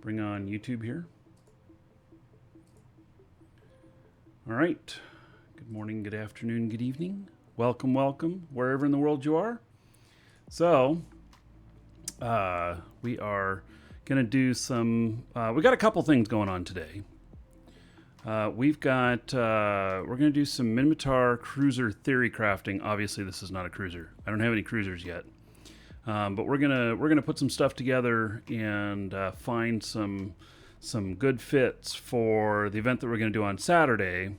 Bring on YouTube here. All right. Good morning, good afternoon, good evening. Welcome, welcome, wherever in the world you are. So, we are going to do some, we got a couple things going on today. We're going to do some Minmatar cruiser theory crafting. Obviously, this is not a cruiser. I don't have any cruisers yet. But we're gonna put some stuff together and find some good fits for the event that we're gonna do on Saturday,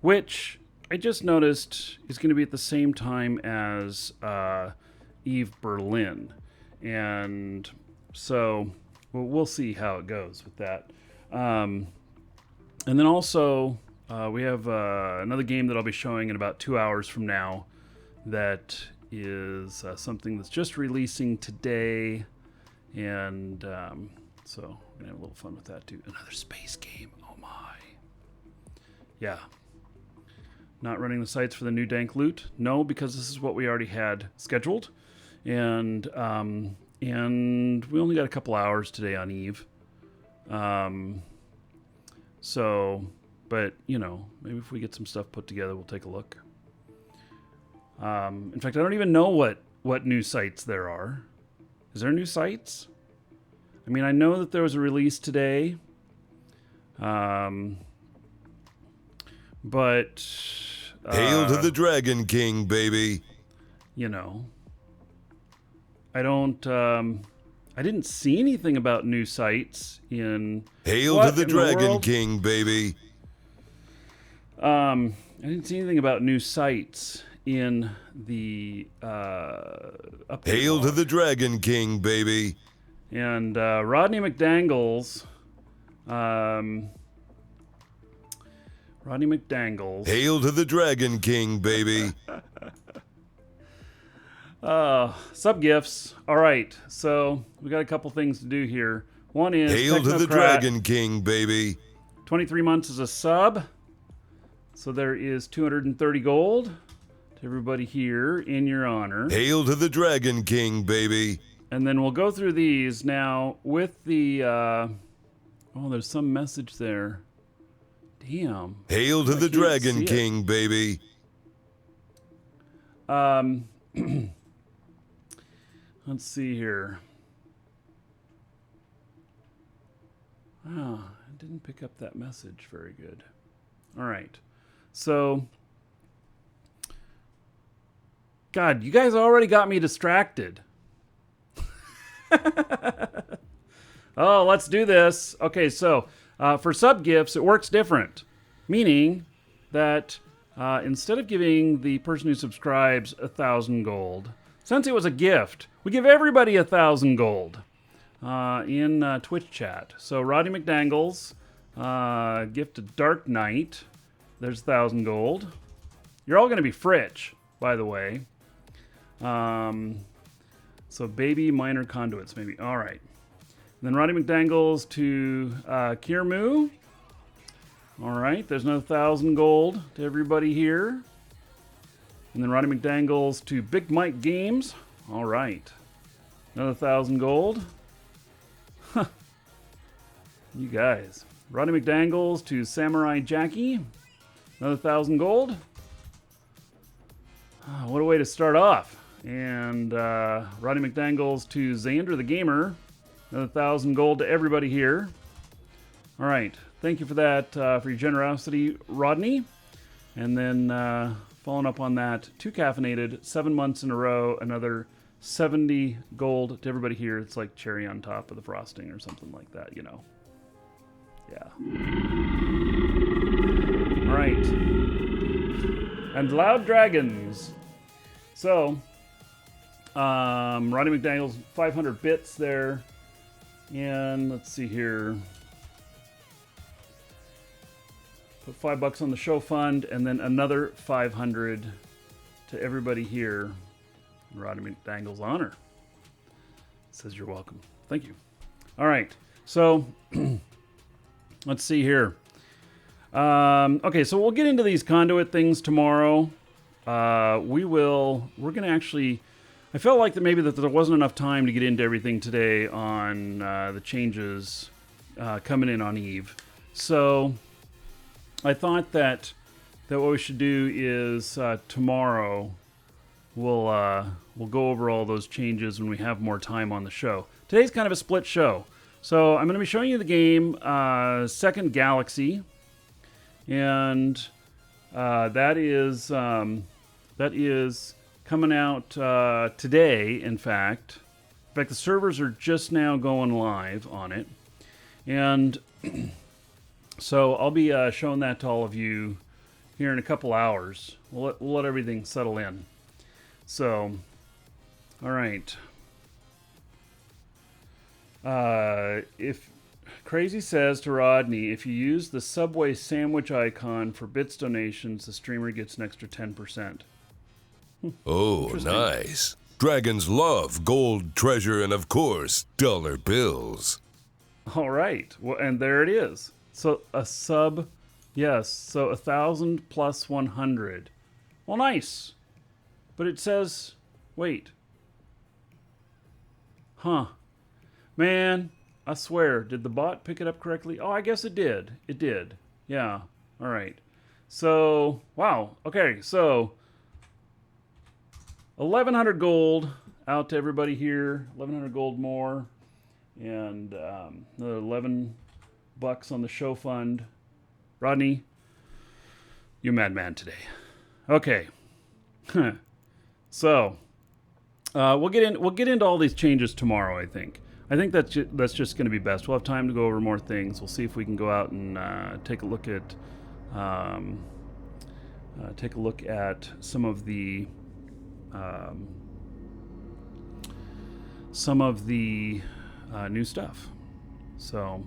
which I just noticed is gonna be at the same time as Eve Berlin, and so we'll see how it goes with that. And then also we have another game that I'll be showing in about 2 hours from now that is something that's just releasing today, and so we're gonna have a little fun with that too. Another space game. Oh my. Yeah. Not running the sites for the new dank loot? No, because this is what we already had scheduled, and we only got a couple hours today on Eve. So, but you know, maybe if we get some stuff put together, we'll take a look. In fact, I don't even know what new sites there are. Is there new sites? I mean, I know that there was a release today. But Hail to the Dragon King, baby. You know, I didn't see anything about new sites in Hail to the Dragon King, baby. I didn't see anything about new sites in the update. Hail to the Dragon King, baby. And Rodney McDangles. Hail to the Dragon King, baby. Sub gifts. All right, so we got a couple things to do here. One is Hail to the Dragon King, baby. 23 months as a sub. So there is 230 gold. To everybody here in your honor. Hail to the Dragon King, baby. And then we'll go through these now with the oh, there's some message there. Damn. Hail to the Dragon King, baby. Let's see here. Oh, I didn't pick up that message very good. All right. So God, you guys already got me distracted. Oh, let's do this. Okay, so for sub gifts, it works different. Meaning that instead of giving the person who subscribes 1,000 gold, since it was a gift, we give everybody 1,000 gold in Twitch chat. So Roddy McDangles, gift to Dark Knight. There's 1,000 gold. You're all going to be Fritch, by the way. So baby minor conduits, maybe. All right. And then Roddy McDangles to Kirmu. All right. There's another 1,000 gold to everybody here. And then Roddy McDangles to Big Mike Games. All right. Another 1,000 gold. Huh. You guys. Roddy McDangles to Samurai Jackie. Another 1,000 gold. What a way to start off. And Roddy McDangles to Xander the Gamer. Another 1,000 gold to everybody here. All right. Thank you for that, for your generosity, Rodney. And then following up on that, 2 caffeinated, 7 months in a row, another 70 gold to everybody here. It's like cherry on top of the frosting or something like that, you know. Yeah. All right. And Loud Dragons. So, Roddy McDaniels, 500 bits there. And let's see here. Put $5 on the show fund, and then another 500 to everybody here. Roddy McDangle's honor. Says you're welcome. Thank you. All right. So, let's see here. Okay, so we'll get into these conduit things tomorrow. We're going to actually, I felt like that maybe that there wasn't enough time to get into everything today on the changes coming in on Eve. So I thought that what we should do is tomorrow we'll go over all those changes when we have more time on the show. Today's kind of a split show. So I'm going to be showing you the game Second Galaxy, and that is coming out today. In fact, the servers are just now going live on it, and so I'll be showing that to all of you here in a couple hours. We'll let everything settle in. So, all right. If Crazy says to Rodney, if you use the Subway sandwich icon for bits donations, the streamer gets an extra 10%. Oh, nice. Dragons love gold, treasure, and of course, dollar bills. All right. Well, and there it is. So a sub, yes. So 1,000 plus 100. Well, nice. But it says, wait. Huh. Man, I swear, did the bot pick it up correctly? Oh, I guess it did. It did. Yeah. All right. So, wow. Okay, so 1,100 gold out to everybody here. 1,100 gold more. And another 11 bucks on the show fund. Rodney, you're madman today. Okay. So, we'll get into all these changes tomorrow, I think. I think that's just going to be best. We'll have time to go over more things. We'll see if we can go out and take a look at some of the new stuff. So,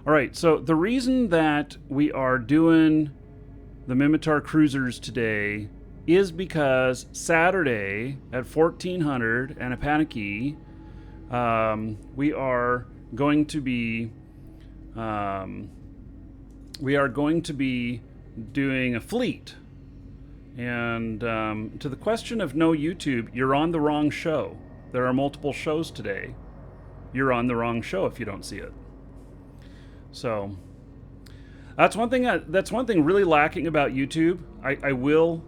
all right. So the reason that we are doing the Mimitar Cruisers today is because Saturday at 1400 and a panicky, we are going to be doing a fleet. And to the question of no YouTube, you're on the wrong show. There are multiple shows today. You're on the wrong show if you don't see it. So that's one thing. That's one thing really lacking about YouTube. I will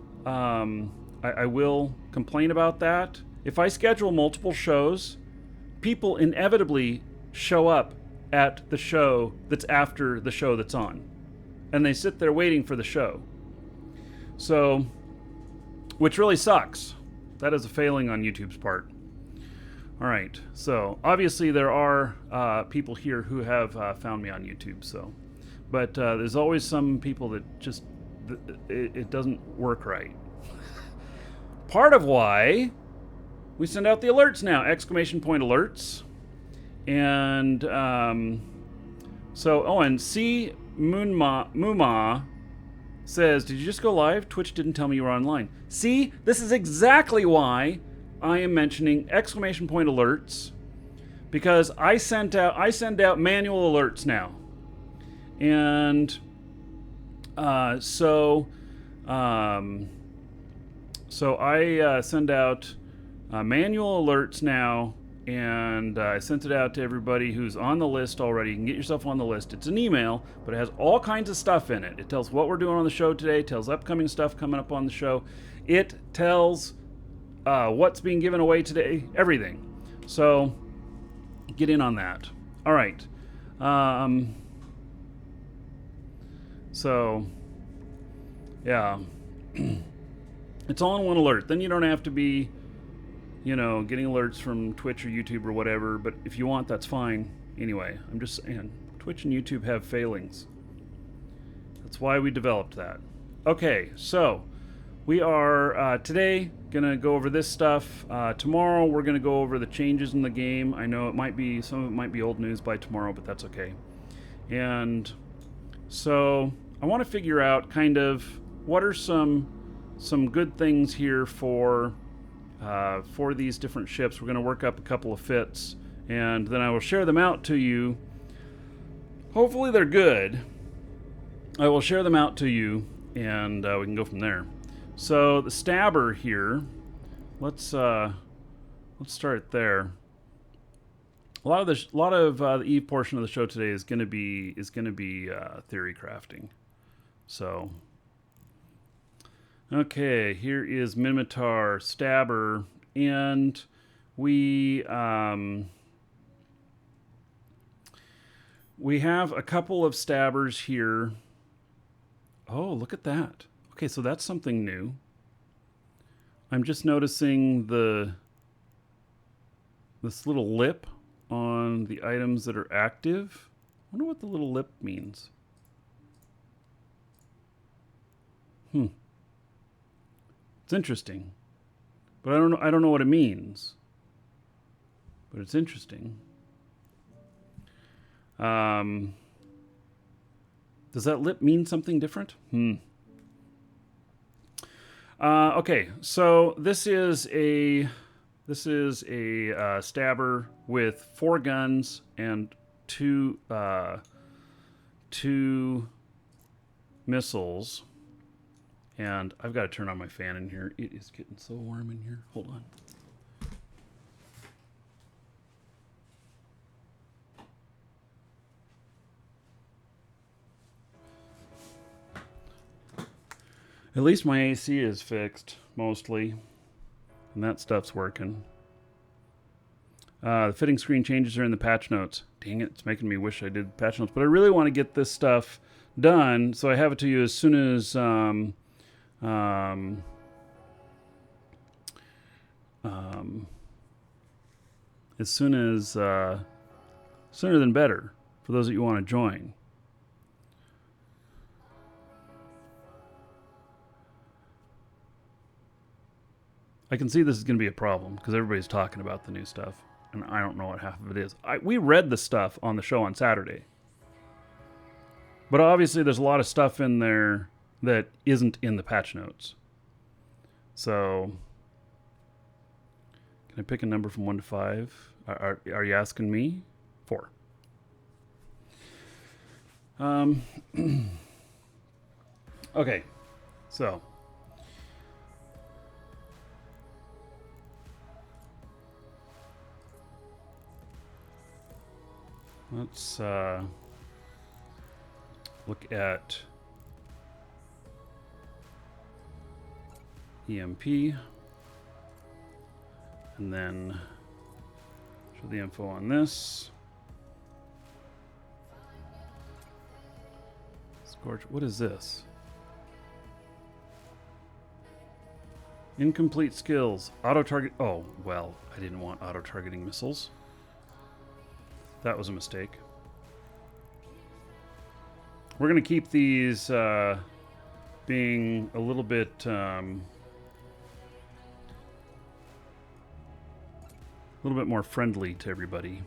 complain about that. If I schedule multiple shows, people inevitably show up at the show that's after the show that's on, and they sit there waiting for the show. So, which really sucks. That is a failing on YouTube's part. All right. So obviously there are people here who have found me on YouTube. So, but there's always some people that just it doesn't work right. Part of why we send out the alerts now, exclamation point alerts. And and C Muma says, did you just go live? Twitch didn't tell me you were online. See, this is exactly why I am mentioning exclamation point alerts, because I send out manual alerts now. And so I send out manual alerts now, and I sent it out to everybody who's on the list already. You can get yourself on the list. It's an email, but it has all kinds of stuff in it. It tells what we're doing on the show today, tells upcoming stuff coming up on the show. It tells what's being given away today, everything. So get in on that. All right. So, yeah. It's all in one alert. Then you don't have to be, getting alerts from Twitch or YouTube or whatever. But if you want, that's fine. Anyway, I'm just saying, Twitch and YouTube have failings. That's why we developed that. Okay, so we are today going to go over this stuff. Tomorrow we're going to go over the changes in the game. I know some of it might be old news by tomorrow, but that's okay. And so I want to figure out kind of what are some good things here for these different ships. We're going to work up a couple of fits, and then I will share them out to you. Hopefully they're good. I will share them out to you, and we can go from there. So the stabber here, let's start there. the Eve portion of the show today is gonna be theory crafting. So, okay, here is Minotaur Stabber, and we have a couple of stabbers here. Oh, look at that. Okay, so that's something new. I'm just noticing this little lip on the items that are active. I wonder what the little lip means. It's interesting. But I don't know what it means. But it's interesting. Does that lip mean something different? Okay, so this is a stabber with 4 guns and two missiles. And I've got to turn on my fan in here. It is getting so warm in here. Hold on. At least my AC is fixed, mostly. And that stuff's working. The fitting screen changes are in the patch notes. Dang it, it's making me wish I did patch notes. But I really want to get this stuff done, so I have it to you as soon as... sooner than better, for those that you want to join. I can see this is going to be a problem because everybody's talking about the new stuff, and I don't know what half of it is. We read the stuff on the show on Saturday, but obviously there's a lot of stuff in there that isn't in the patch notes. So, can I pick a number from 1 to 5? Are you asking me? 4. Okay, so. Let's look at EMP and then show the info on this. Scorch, what is this? Incomplete skills. Auto target. Oh, well, I didn't want auto targeting missiles. That was a mistake. We're going to keep these being a little bit more friendly to everybody.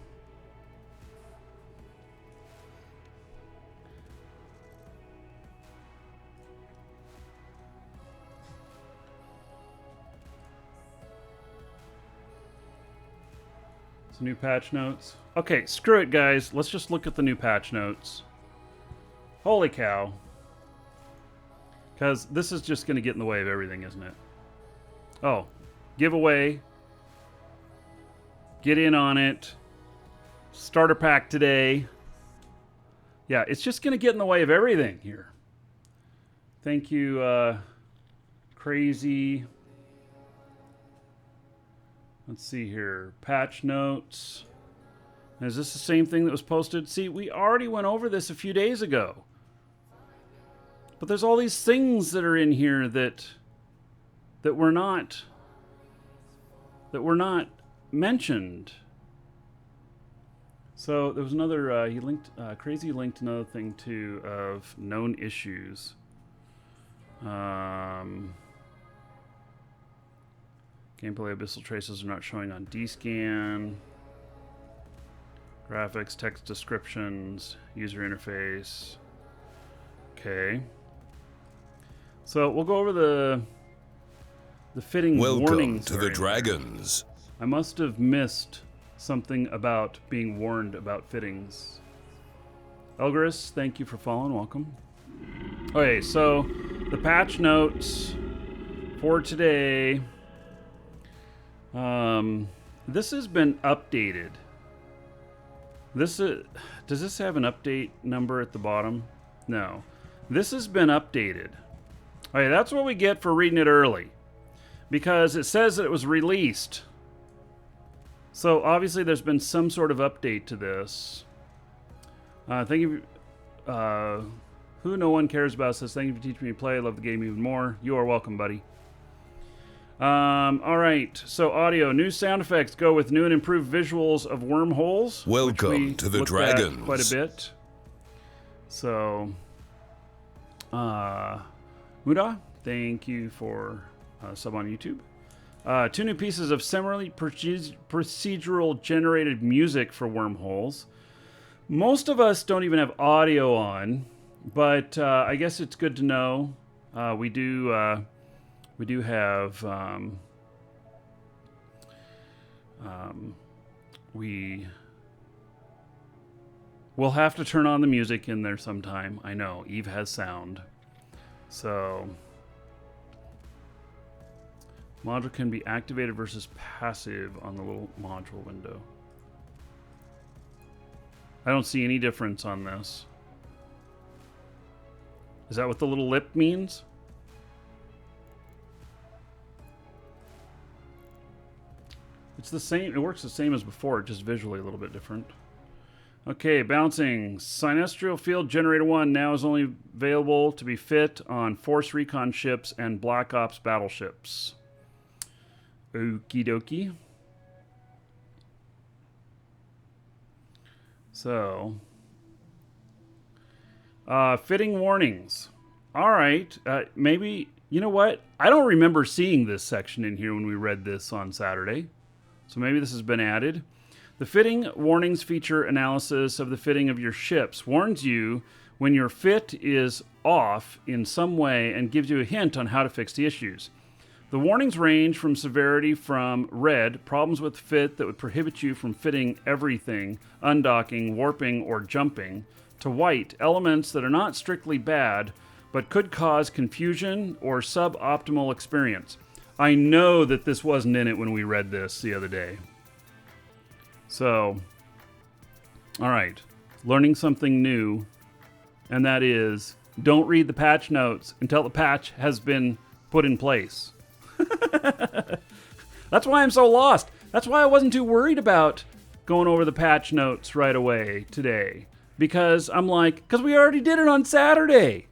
Some new patch notes. Okay, screw it, guys. Let's just look at the new patch notes. Holy cow. Because this is just going to get in the way of everything, isn't it? Oh, giveaway. Get in on it. Starter pack today. Yeah, it's just going to get in the way of everything here. Thank you, Crazy. Let's see here. Patch notes. Is this the same thing that was posted? See, we already went over this a few days ago. But there's all these things that are in here that were not mentioned. So there was another Crazy linked another thing too of known issues. Gameplay abyssal traces are not showing on D-scan. Graphics, text descriptions, user interface. Okay. So we'll go over the fitting warnings. Welcome to the Dragons. I must have missed something about being warned about fittings. Elgaris, thank you for following. Welcome. Okay, so the patch notes for today. This has been updated. Does this have an update number at the bottom? No. This has been updated. Okay, that's what we get for reading it early. Because it says that it was released. So obviously there's been some sort of update to this. Thank you. Who no one cares about says, thank you for teaching me to play. I love the game even more. You are welcome, buddy. All right. So audio, new sound effects go with new and improved visuals of wormholes. Welcome to the Dragons. Quite a bit. So, Muda, thank you for sub on YouTube. 2 new pieces of similarly procedural generated music for wormholes. Most of us don't even have audio on, but I guess it's good to know. We do have we'll have to turn on the music in there sometime. I know Eve has sound, so module can be activated versus passive on the little module window. I don't see any difference on this. Is that what the little lip means? It's the same. It works the same as before, just visually a little bit different. Okay, bouncing. Sinestral Field Generator 1 now is only available to be fit on Force Recon ships and Black Ops battleships. Okie dokie. So, fitting warnings. All right, maybe, you know what? I don't remember seeing this section in here when we read this on Saturday. So maybe this has been added. The fitting warnings feature analysis of the fitting of your ships warns you when your fit is off in some way and gives you a hint on how to fix the issues. The warnings range from severity from red, problems with fit that would prohibit you from fitting everything, undocking, warping, or jumping, to white, elements that are not strictly bad, but could cause confusion or suboptimal experience. I know that this wasn't in it when we read this the other day. So, all right, learning something new, and that is, don't read the patch notes until the patch has been put in place. That's why I'm so lost. That's why I wasn't too worried about going over the patch notes right away today. Because I'm like, because we already did it on Saturday.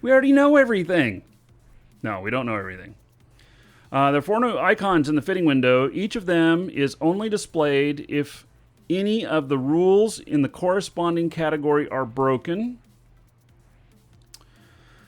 We already know everything. No, we don't know everything. There are 4 new icons in the fitting window. Each of them is only displayed if any of the rules in the corresponding category are broken.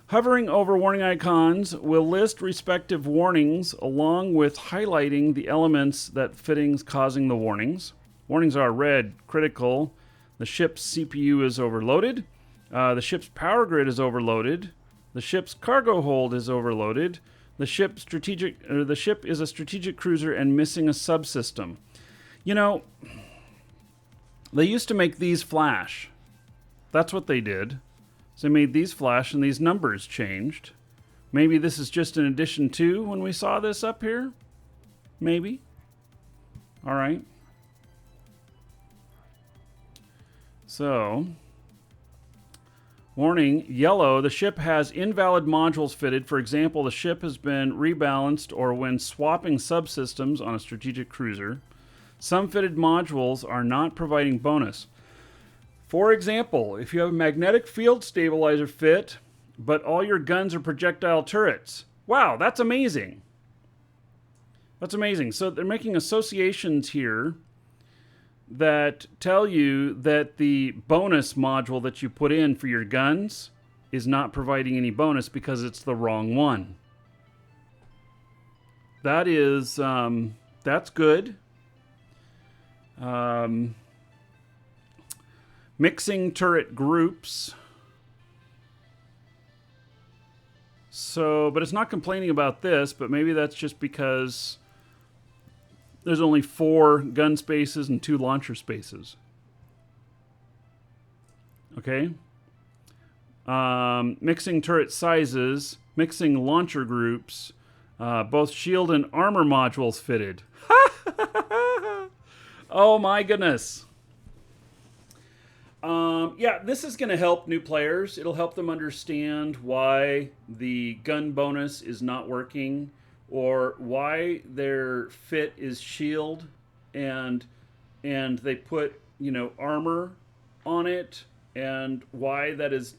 Hovering over warning icons will list respective warnings along with highlighting the elements that fittings causing the warnings. Warnings are red, critical, the ship's CPU is overloaded, the ship's power grid is overloaded, the ship's cargo hold is overloaded, the ship is a strategic cruiser and missing a subsystem. You know, they used to make these flash. That's what they did. So they made these flash and these numbers changed. Maybe this is just an addition to when we saw this up here. Maybe. All right. So, warning, yellow, the ship has invalid modules fitted. For example, the ship has been rebalanced or when swapping subsystems on a strategic cruiser. Some fitted modules are not providing bonus. For example, if you have a magnetic field stabilizer fit, but all your guns are projectile turrets. Wow, that's amazing. That's amazing. So they're making associations here that tell you that the bonus module that you put in for your guns is not providing any bonus because it's the wrong one. That is, that's good. Mixing turret groups. So, but it's not complaining about this, but maybe that's just because there's only 4 gun spaces and 2 launcher spaces. Okay. Mixing turret sizes, mixing launcher groups, both shield and armor modules fitted. Oh my goodness. Yeah, this is going to help new players. It'll help them understand why the gun bonus is not working, or why their fit is shield, and they put armor on it, and why that is.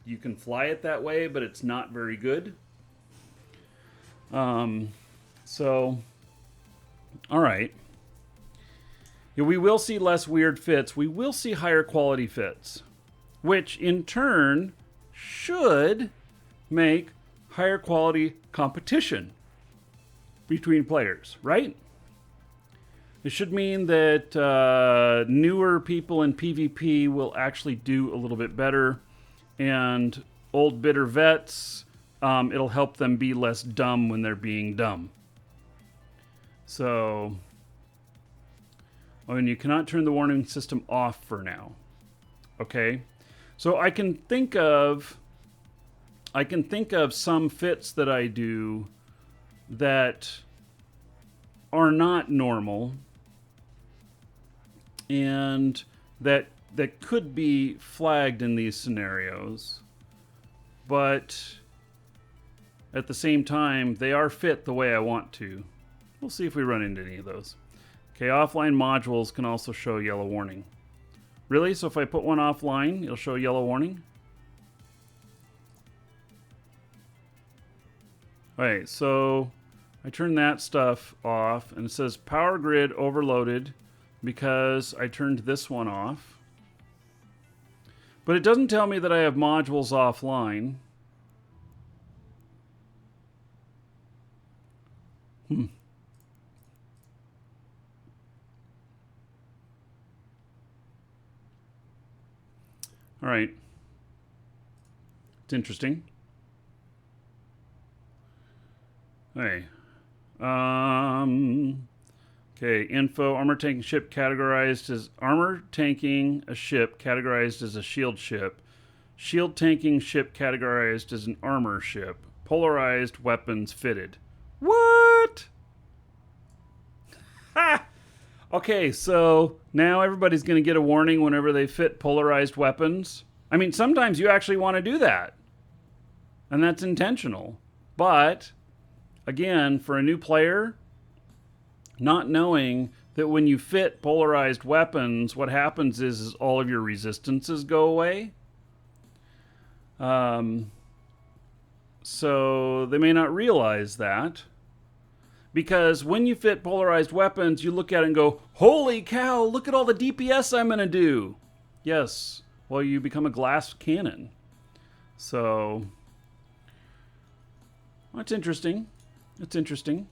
You can fly it that way, but it's not very good. So, all right. Yeah, we will see less weird fits. We will see higher quality fits, which in turn should make higher quality competition between players, right? It should mean that newer people in PvP will actually do a little bit better, and old bitter vets, it'll help them be less dumb when they're being dumb. So, and you cannot turn the warning system off for now. Okay, so I can think of some fits that I do that are not normal, and that could be flagged in these scenarios, but at the same time, they are fit the way I want to. We'll see if we run into any of those. Okay, offline modules can also show yellow warning. Really? So if I put one offline, it'll show yellow warning? Alright, so I turn that stuff off, and it says power grid overloaded because I turned this one off. But it doesn't tell me that I have modules offline. All right. It's interesting. Hey. Okay, info, armor tanking ship categorized as armor tanking a ship categorized as a shield ship. Shield tanking ship categorized as an armor ship. Polarized weapons fitted. What? Ha! Okay, so now everybody's going to get a warning whenever they fit polarized weapons. I mean, sometimes you actually want to do that, and that's intentional. But, again, for a new player, not knowing that when you fit polarized weapons, what happens is all of your resistances go away. So they may not realize that. Because when you fit polarized weapons, you look at it and go, holy cow, look at all the DPS I'm going to do. Yes, well, you become a glass cannon. So, that's interesting. It's interesting.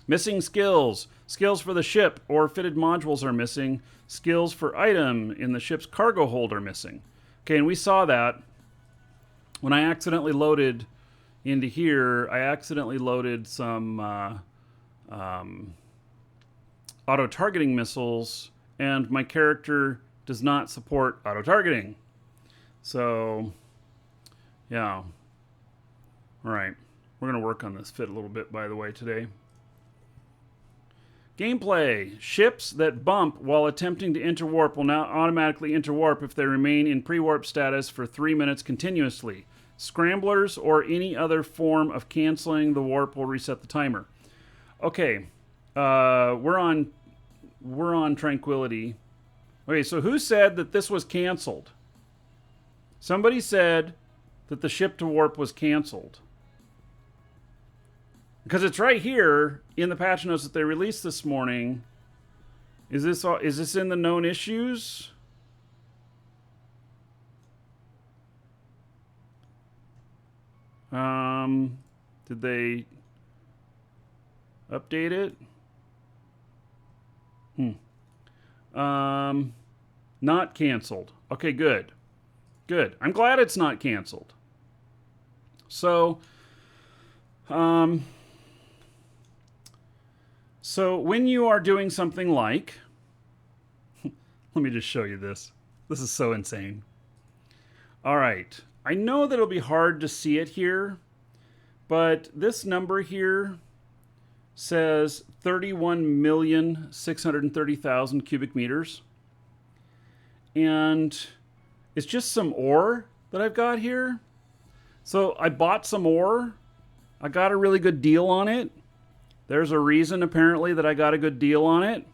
Missing skills. Skills for the ship or fitted modules are missing. Skills for item in the ship's cargo hold are missing. Okay, and we saw that when I accidentally loaded into here. I accidentally loaded some auto-targeting missiles, and my character does not support auto-targeting. So, yeah. All right. We're going to work on this fit a little bit, by the way, today. Gameplay. Ships that bump while attempting to interwarp will now automatically interwarp if they remain in pre-warp status for 3 minutes continuously. Scramblers or any other form of canceling the warp will reset the timer. Okay, we're on Tranquility. Okay, so who said that this was canceled? Somebody said that the ship to warp was canceled. Because it's right here in the patch notes that they released this morning. Is this in the known issues? Did they update it? Not canceled. Okay, good. Good. I'm glad it's not canceled. So, so when you are doing something like, let me just show you this. This is so insane. All right. I know that it'll be hard to see it here, but this number here says 31,630,000 cubic meters. and it's just some ore that I've got here. So I bought some ore. I got a really good deal on it. There's a reason apparently that I got a good deal on it.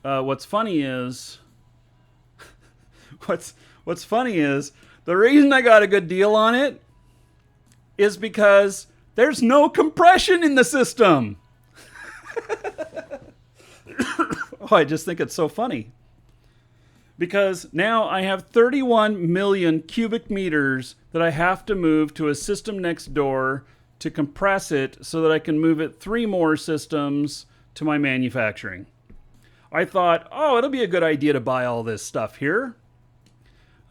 What's funny is what's funny is the reason I got a good deal on it is because there's no compression in the system. Oh, I just think it's so funny. Because now I have 31 million cubic meters that I have to move to a system next door to compress it so that I can move it 3 more systems to my manufacturing. I thought, oh, it'll be a good idea to buy all this stuff here.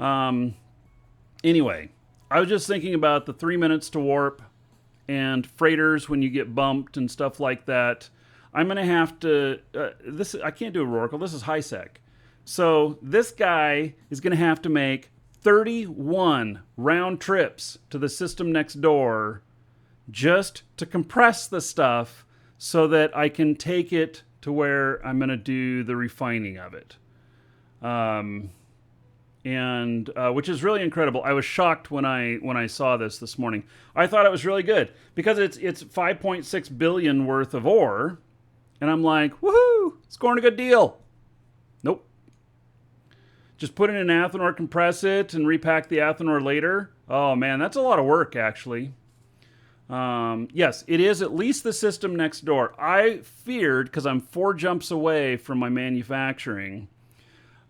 Anyway, I was just thinking about the 3 minutes to warp and freighters when you get bumped and stuff like that. I'm going to have to... I can't do a Rorqual. This is high-sec. So this guy is going to have to make 31 round trips to the system next door just to compress the stuff so that I can take it to where I'm going to do the refining of it. Which is really incredible. I was shocked when I saw this morning. I thought it was really good because it's 5.6 billion worth of ore, and I'm like, woohoo, scoring a good deal. Nope. Just put it in Athanor, compress it, and repack the Athanor later. Oh man, that's a lot of work actually. Yes, it is at least the system next door. I feared, because I'm 4 jumps away from my manufacturing,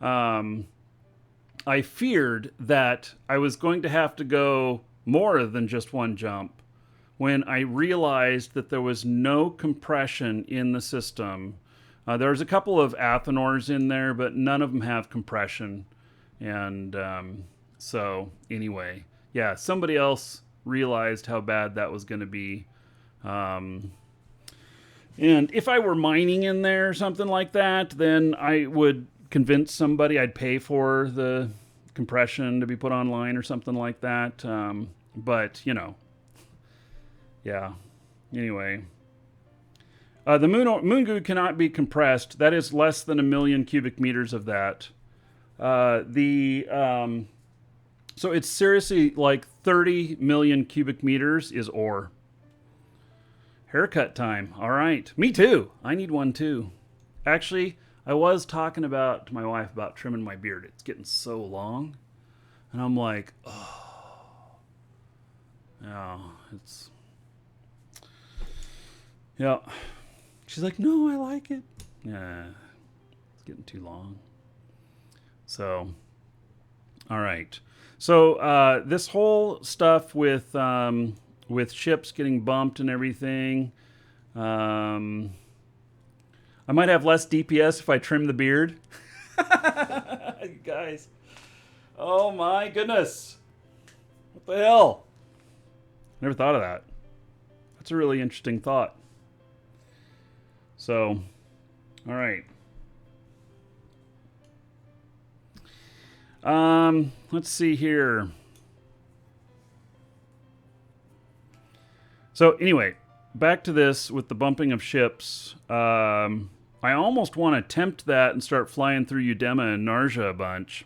I feared that I was going to have to go more than just 1 jump when I realized that there was no compression in the system. There's a couple of Athanors in there, but none of them have compression. And so anyway, yeah, somebody else realized how bad that was going to be. And if I were mining in there or something like that, then I would convince somebody I'd pay for the compression to be put online or something like that. But, you know, yeah, anyway. The moon goo cannot be compressed. That is less than 1 million cubic meters of that. So it's seriously like 30 million cubic meters is ore. Haircut time. All right. Me too. I need one too. Actually, I was talking to my wife about trimming my beard. It's getting so long. And I'm like, oh. Yeah, it's... Yeah. She's like, no, I like it. Yeah, it's getting too long. So, all right. So this whole stuff with ships getting bumped and everything, I might have less DPS if I trim the beard. You guys, oh my goodness, what the hell? Never thought of that. That's a really interesting thought. So, all right. Let's see here. So anyway, back to this with the bumping of ships. I almost want to tempt that and start flying through Udema and Narja a bunch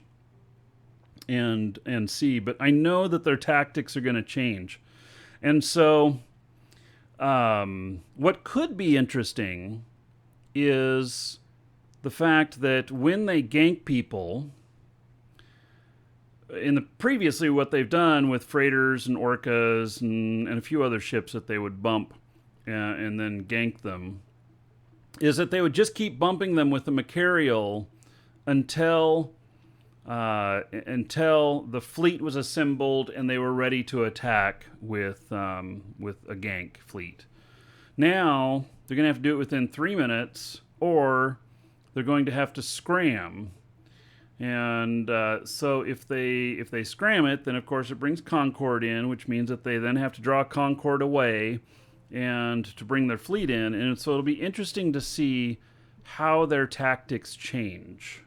and see, but I know that their tactics are going to change. And so what could be interesting is the fact that when they gank people, previously what they've done with freighters and orcas and a few other ships that they would bump and then gank them, is that they would just keep bumping them with the Macarial until the fleet was assembled and they were ready to attack with a gank fleet. Now they're going to have to do it within 3 minutes, or they're going to have to scram. And so if they scram it, then of course it brings Concord in, which means that they then have to draw Concord away and to bring their fleet in. And so it'll be interesting to see how their tactics change.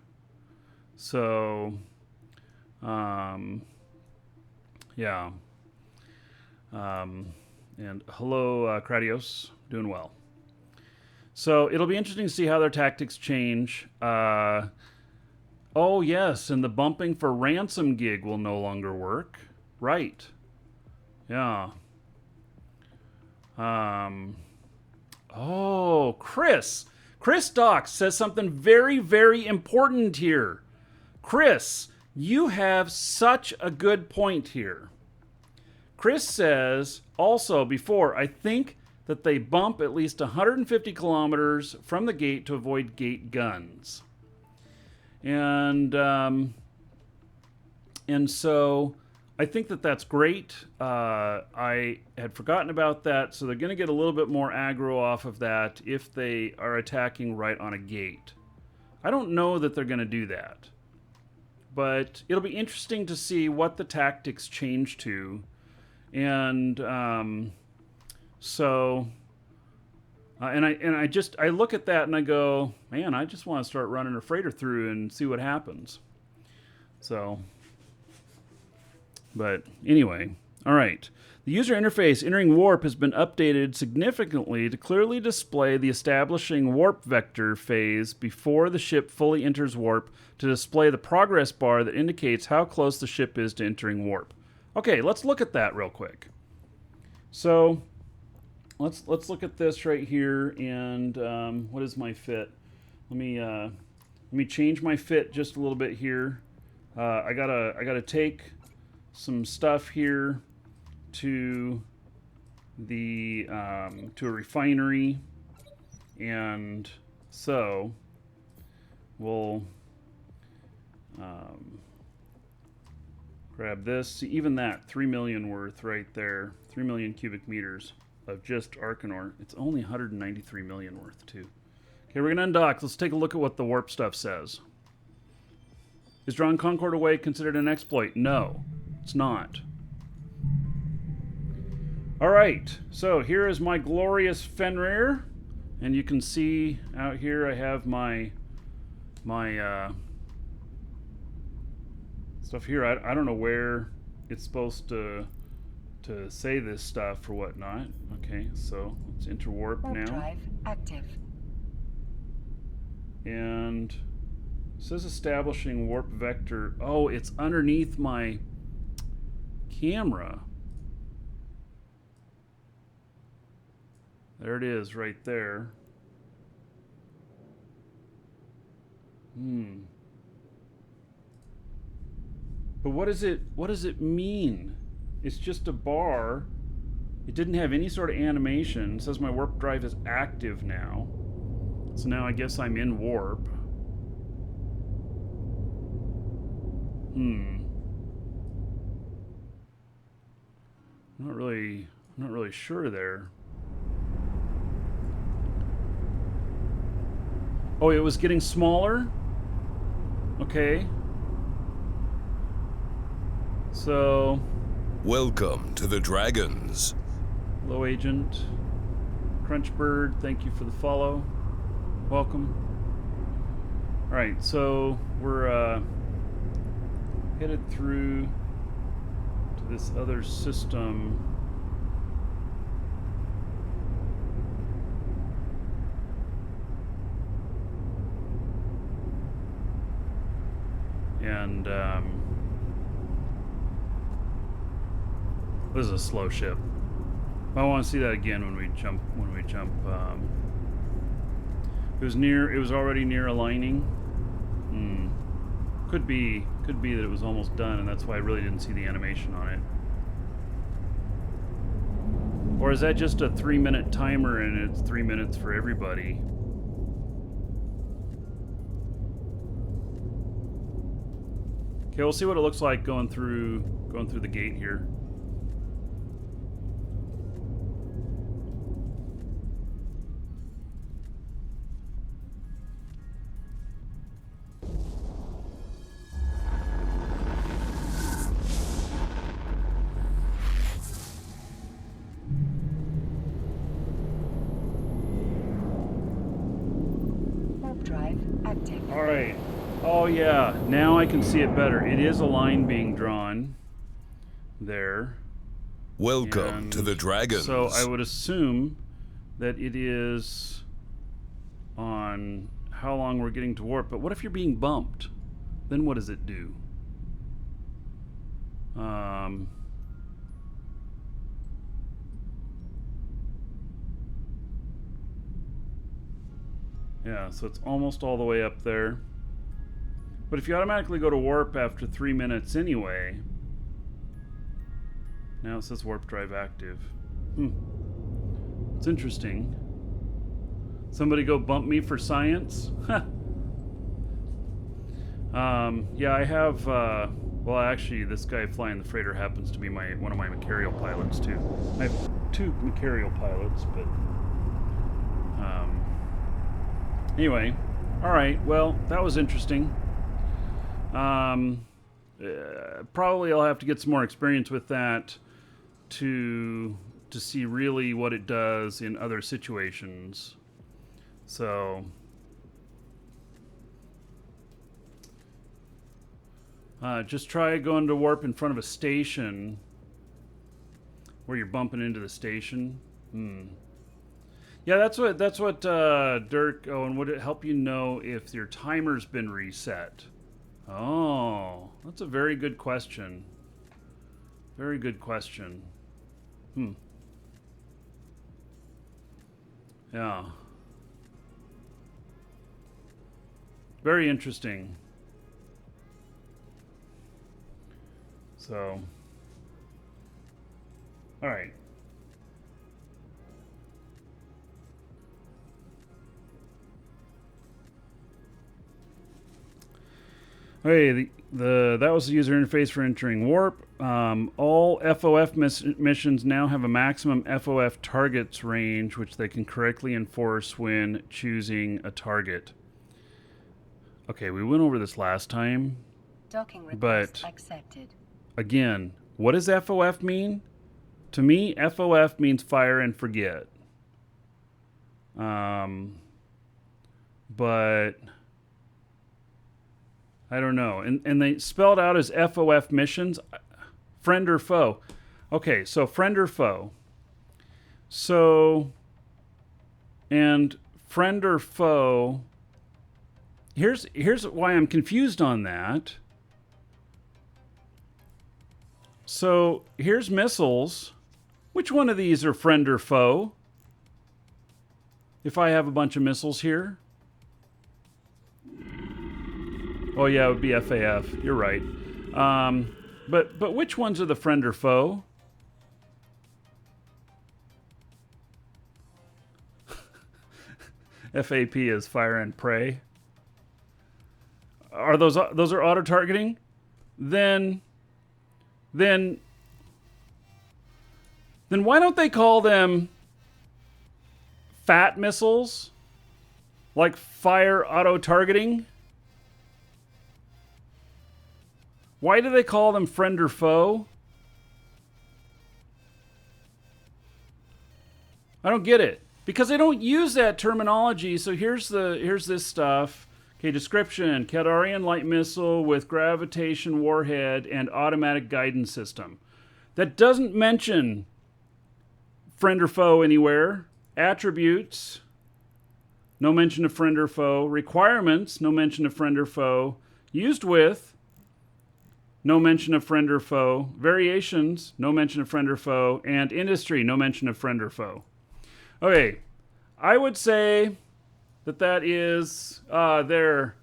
So, yeah. And hello, Kradios, doing well. So it'll be interesting to see how their tactics change. Oh, yes, and the bumping for ransom gig will no longer work. Right. Yeah. Oh, Chris. Chris Docs says something very, very important here. Chris, you have such a good point here. Chris says, also before, I think that they bump at least 150 kilometers from the gate to avoid gate guns. And so I think that that's great. I had forgotten about that, so they're going to get a little bit more aggro off of that if they are attacking right on a gate. I don't know that they're going to do that, but it'll be interesting to see what the tactics change to. And and I look at that and I go, man, I just want to start running a freighter through and see what happens. So, but anyway, all right. The user interface entering warp has been updated significantly to clearly display the establishing warp vector phase before the ship fully enters warp, to display the progress bar that indicates how close the ship is to entering warp. Okay, let's look at that real quick. So let's look at this right here, and what is my fit? Let me change my fit just a little bit here. I gotta take some stuff here to the to a refinery, and so we'll grab this. See, even that 3 million worth right there, 3 million cubic meters of just Arcanor. It's only 193 million worth too. Okay, we're gonna undock. Let's take a look at what the warp stuff says. Is drawing Concord away considered an exploit? No, it's not. All right, so here is my glorious Fenrir, and you can see out here I have my stuff here. I don't know where it's supposed to say this stuff or whatnot. Okay, so let's enter warp now. Drive active. And it says establishing warp vector. Oh, it's underneath my camera. There it is right there. But what does it mean? It's just a bar. It didn't have any sort of animation. It says my warp drive is active now. So now I guess I'm in warp. I'm not really sure there. Oh, it was getting smaller? Okay. So, Welcome to the Dragons. hello, Agent. Crunchbird, thank you for the follow. Welcome. All right, so we're headed through to this other system. And this is a slow ship. I want to see that again when we jump. It was already near aligning. Could be that it was almost done, and that's why I really didn't see the animation on it. Or is that just a 3-minute timer and it's 3 minutes for everybody? Okay, we'll see what it looks like going through the gate here. Warp drive active. All right. Oh yeah, now I can see it better. It is a line being drawn there. Welcome And to the Dragons. so I would assume that it is on how long we're getting to warp. But what if you're being bumped? Then what does it do? Yeah, so it's almost all the way up there. But if you automatically go to warp after 3 minutes anyway, now it says warp drive active. It's interesting. Somebody go bump me for science? Yeah, I have, well, actually, this guy flying the freighter happens to be one of my Macarial pilots, too. I have 2 Macarial pilots, but, anyway. Alright, well, that was interesting. Probably I'll have to get some more experience with that to see really what it does in other situations. So just try going to warp in front of a station where you're bumping into the station. Yeah, that's what Dirk. Oh, and would it help you know if your timer's been reset? Oh, that's a very good question. Very good question. Yeah. Very interesting. So, all right. Okay, that was the user interface for entering warp. All FOF missions now have a maximum FOF targets range, which they can correctly enforce when choosing a target. Okay, we went over this last time. Docking request accepted. Again, what does FOF mean? To me, FOF means fire and forget. But I don't know. And they spelled out as FOF missions. Friend or foe. Okay, so friend or foe. So, and friend or foe. Here's why I'm confused on that. So, here's missiles. Which one of these are friend or foe? If I have a bunch of missiles here. Oh yeah, it would be FAF. You're right. But which ones are the friend or foe? FAP is fire and prey. Are those are auto targeting? Then why don't they call them fat missiles? Like fire auto targeting? Why do they call them friend or foe? I don't get it. Because they don't use that terminology. So here's this stuff. Okay, description. Kaldarian light missile with gravitation warhead and automatic guidance system. That doesn't mention friend or foe anywhere. Attributes. No mention of friend or foe. Requirements. No mention of friend or foe. Used with. No mention of friend or foe. Variations, no mention of friend or foe. And industry, no mention of friend or foe. Okay, I would say that is, there.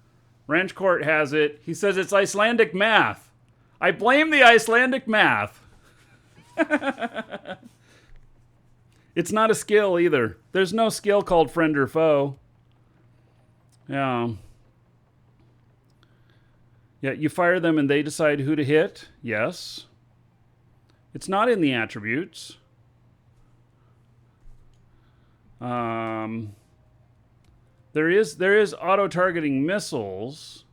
Ranch Court has it. He says it's Icelandic math. I blame the Icelandic math. It's not a skill either. There's no skill called friend or foe. Yeah. Yeah, you fire them and they decide who to hit. Yes. It's not in the attributes. There is auto-targeting missiles.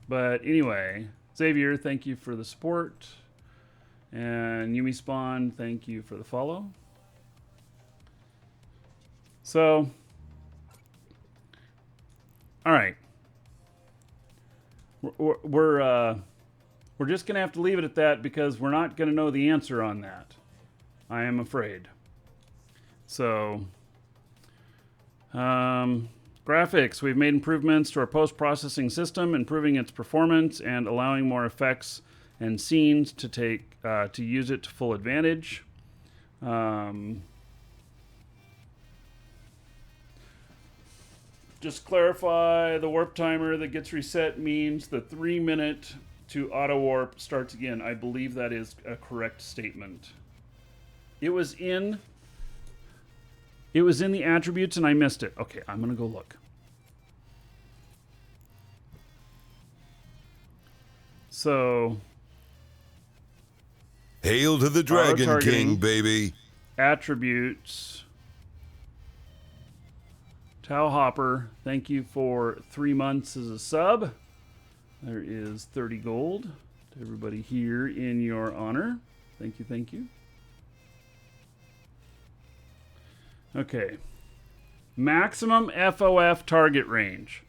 But anyway, Xavier, thank you for the support. And Yumi Spawn, thank you for the follow. So, all right. We're just going to have to leave it at that because we're not going to know the answer on that. I am afraid. So, Graphics. We've made improvements to our post-processing system, improving its performance and allowing more effects and scenes to use it to full advantage. Just clarify, the warp timer that gets reset means the 3-minute to auto warp starts again. I believe that is a correct statement. It was in the attributes and I missed it. Okay, I'm gonna go look. So, Hail to the Dragon King, baby. Attributes. Tau Hopper, thank you for 3 months as a sub. There is 30 gold to everybody here in your honor. Thank you, thank you. Okay. Maximum FOF target range.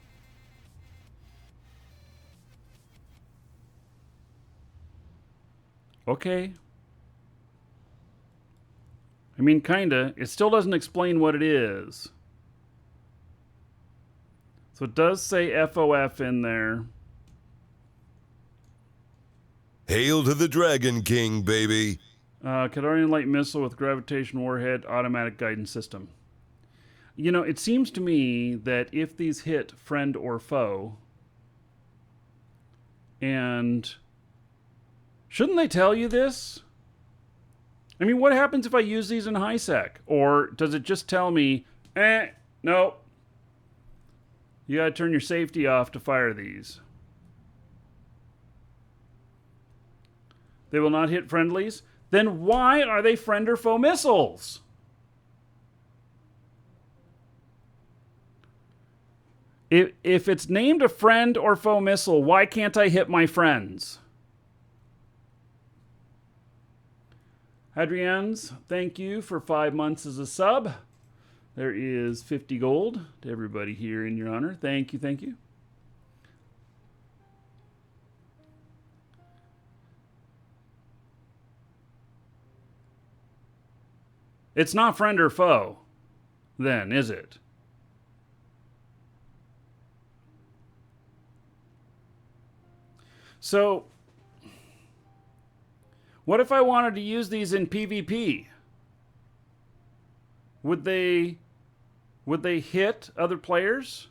Okay. I mean, kinda. It still doesn't explain what it is. So it does say FOF in there. Hail to the Dragon King, baby. Kadarian light missile with gravitation warhead, automatic guidance system. You know, it seems to me that if these hit friend or foe, and shouldn't they tell you this? I mean, what happens if I use these in high sec? Or does it just tell me, no, you gotta turn your safety off to fire these? They will not hit friendlies? Then why are they friend or foe missiles? If it's named a friend or foe missile, why can't I hit my friends? Adrienne's, thank you for 5 months as a sub. There is 50 gold to everybody here in your honor. Thank you, thank you. It's not friend or foe, then, is it? So, what if I wanted to use these in PvP? Would they hit other players?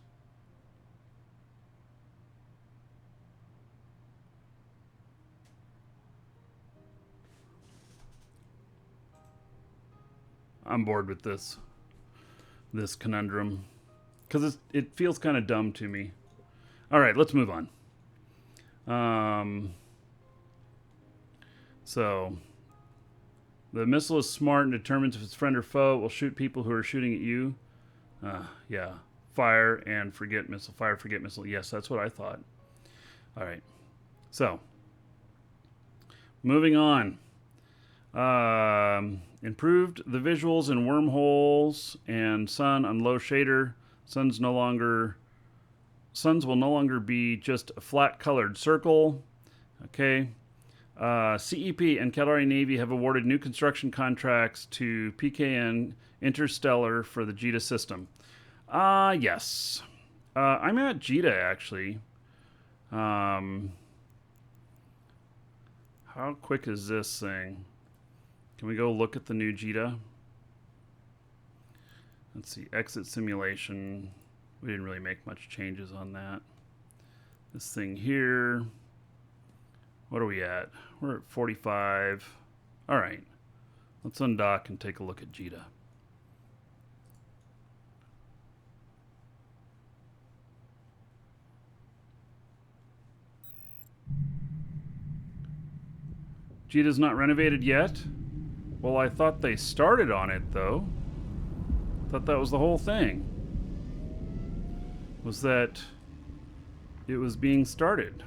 I'm bored with this conundrum because it feels kind of dumb to me. All right, let's move on. So the missile is smart and determines if it's friend or foe. It will shoot people who are shooting at you. Yeah, fire and forget missile. Fire, forget missile. Yes, that's what I thought. All right, so moving on. Improved the visuals in wormholes and sun on low shader. Suns will no longer be just a flat colored circle. Okay. CEP and Caldari Navy have awarded new construction contracts to PKN Interstellar for the JITA system. Yes. I'm at JITA actually. How quick is this thing? Can we go look at the new JITA? Let's see, exit simulation. We didn't really make much changes on that. This thing here. What are we at? We're at 45. All right. Let's undock and take a look at JITA. JITA's not renovated yet? Well, I thought they started on it, though. Thought that was the whole thing. Was that it was being started.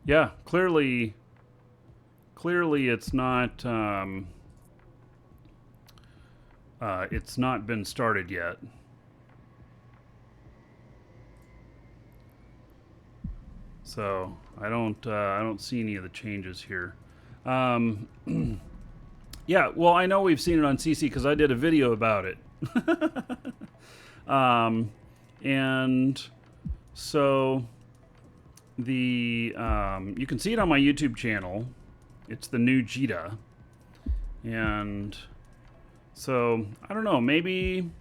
Yeah, clearly it's not been started yet. So I don't see any of the changes here. Yeah, well, I know we've seen it on CC because I did a video about it. And so the you can see it on my YouTube channel. It's the new Jita. And so I don't know, maybe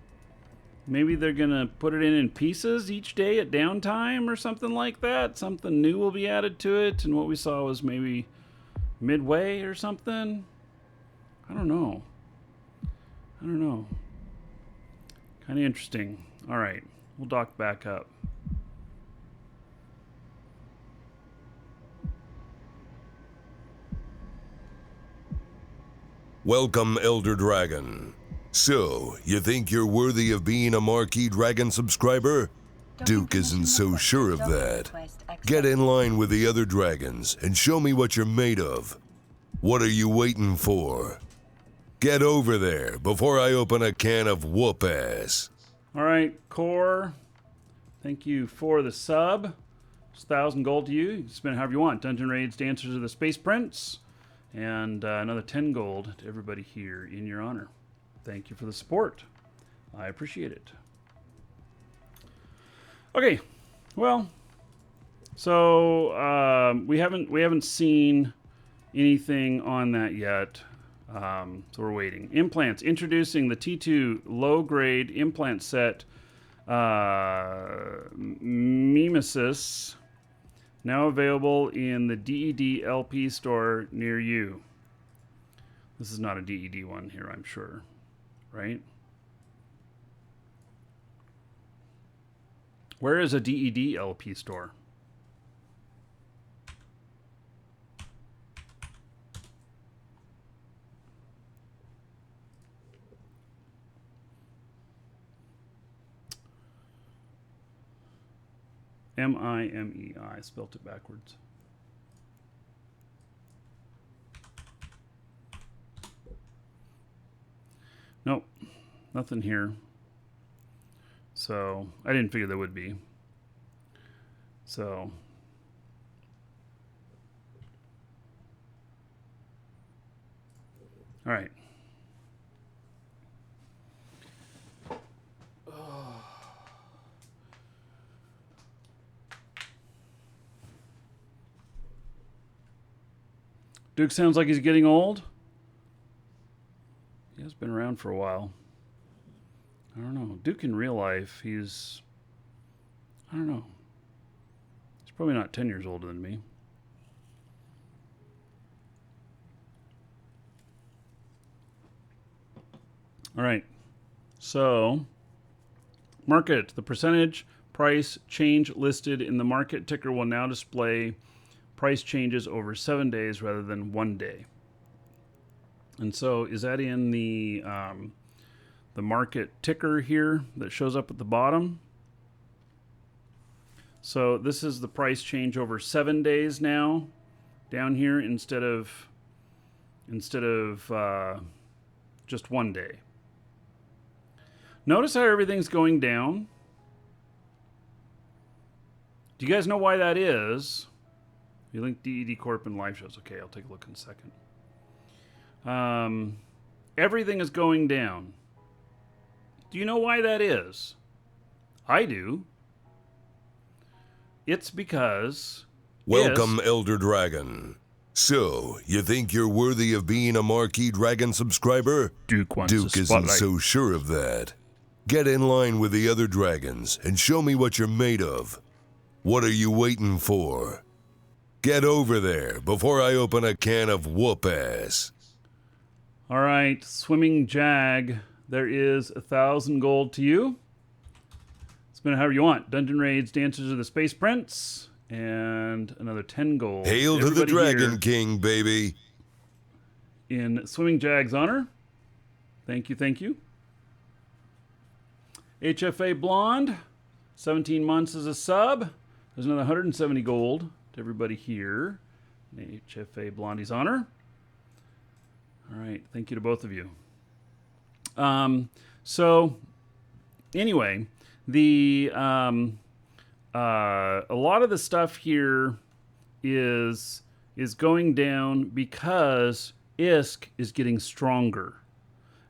they're gonna put it in pieces each day at downtime or something like that. Something new will be added to it, and what we saw was maybe midway or something. I don't know. Kind of interesting. All right, we'll dock back up. Welcome, Elder Dragon. So, you think you're worthy of being a Markee Dragon subscriber? Duke isn't so sure of that. Get in line with the other dragons and show me what you're made of. What are you waiting for? Get over there before I open a can of whoop-ass. All right, Core, thank you for the sub. It's 1,000 gold to you. You can spend it however you want. Dungeon Raids, Dancers of the Space Prince, and another 10 gold to everybody here in your honor. Thank you for the support. I appreciate it. Okay, well, so we haven't seen anything on that yet. So we're waiting. Implants. Introducing the T2 low-grade implant set, Mimesis, now available in the DED LP store near you. This is not a DED one here, I'm sure, right? Where is a DED LP store? M-I-M-E-I. Spelt it backwards. Nope. Nothing here. So, I didn't figure there would be. So. All right. Duke sounds like he's getting old. He has been around for a while. I don't know. Duke in real life, I don't know. He's probably not 10 years older than me. All right. So, market. The percentage price change listed in the market ticker will now display price changes over 7 days rather than 1 day. And so is that in the market ticker here that shows up at the bottom? So this is the price change over 7 days now down here instead of just 1 day. Notice how everything's going down. Do you guys know why that is? You link DED Corp and live shows. Okay, I'll take a look in a second. Everything is going down. Do you know why that is? I do. It's because... Welcome, Elder Dragon. So, you think you're worthy of being a Markee Dragon subscriber? Duke wants Duke isn't so sure of that. Get in line with the other dragons and show me what you're made of. What are you waiting for? Get over there before I open a can of whoop-ass. All right, Swimming Jag, there is 1,000 gold to you. Spend it however you want. Dungeon Raids, Dancers of the Space Prince, and another 10 gold. Hail to the Dragon King, baby. In Swimming Jag's honor. Thank you, thank you. HFA Blonde, 17 months as a sub. There's another 170 gold to everybody here in HFA Blondie's honor. All right, thank you to both of you. So, anyway, the a lot of the stuff here is going down because ISK is getting stronger.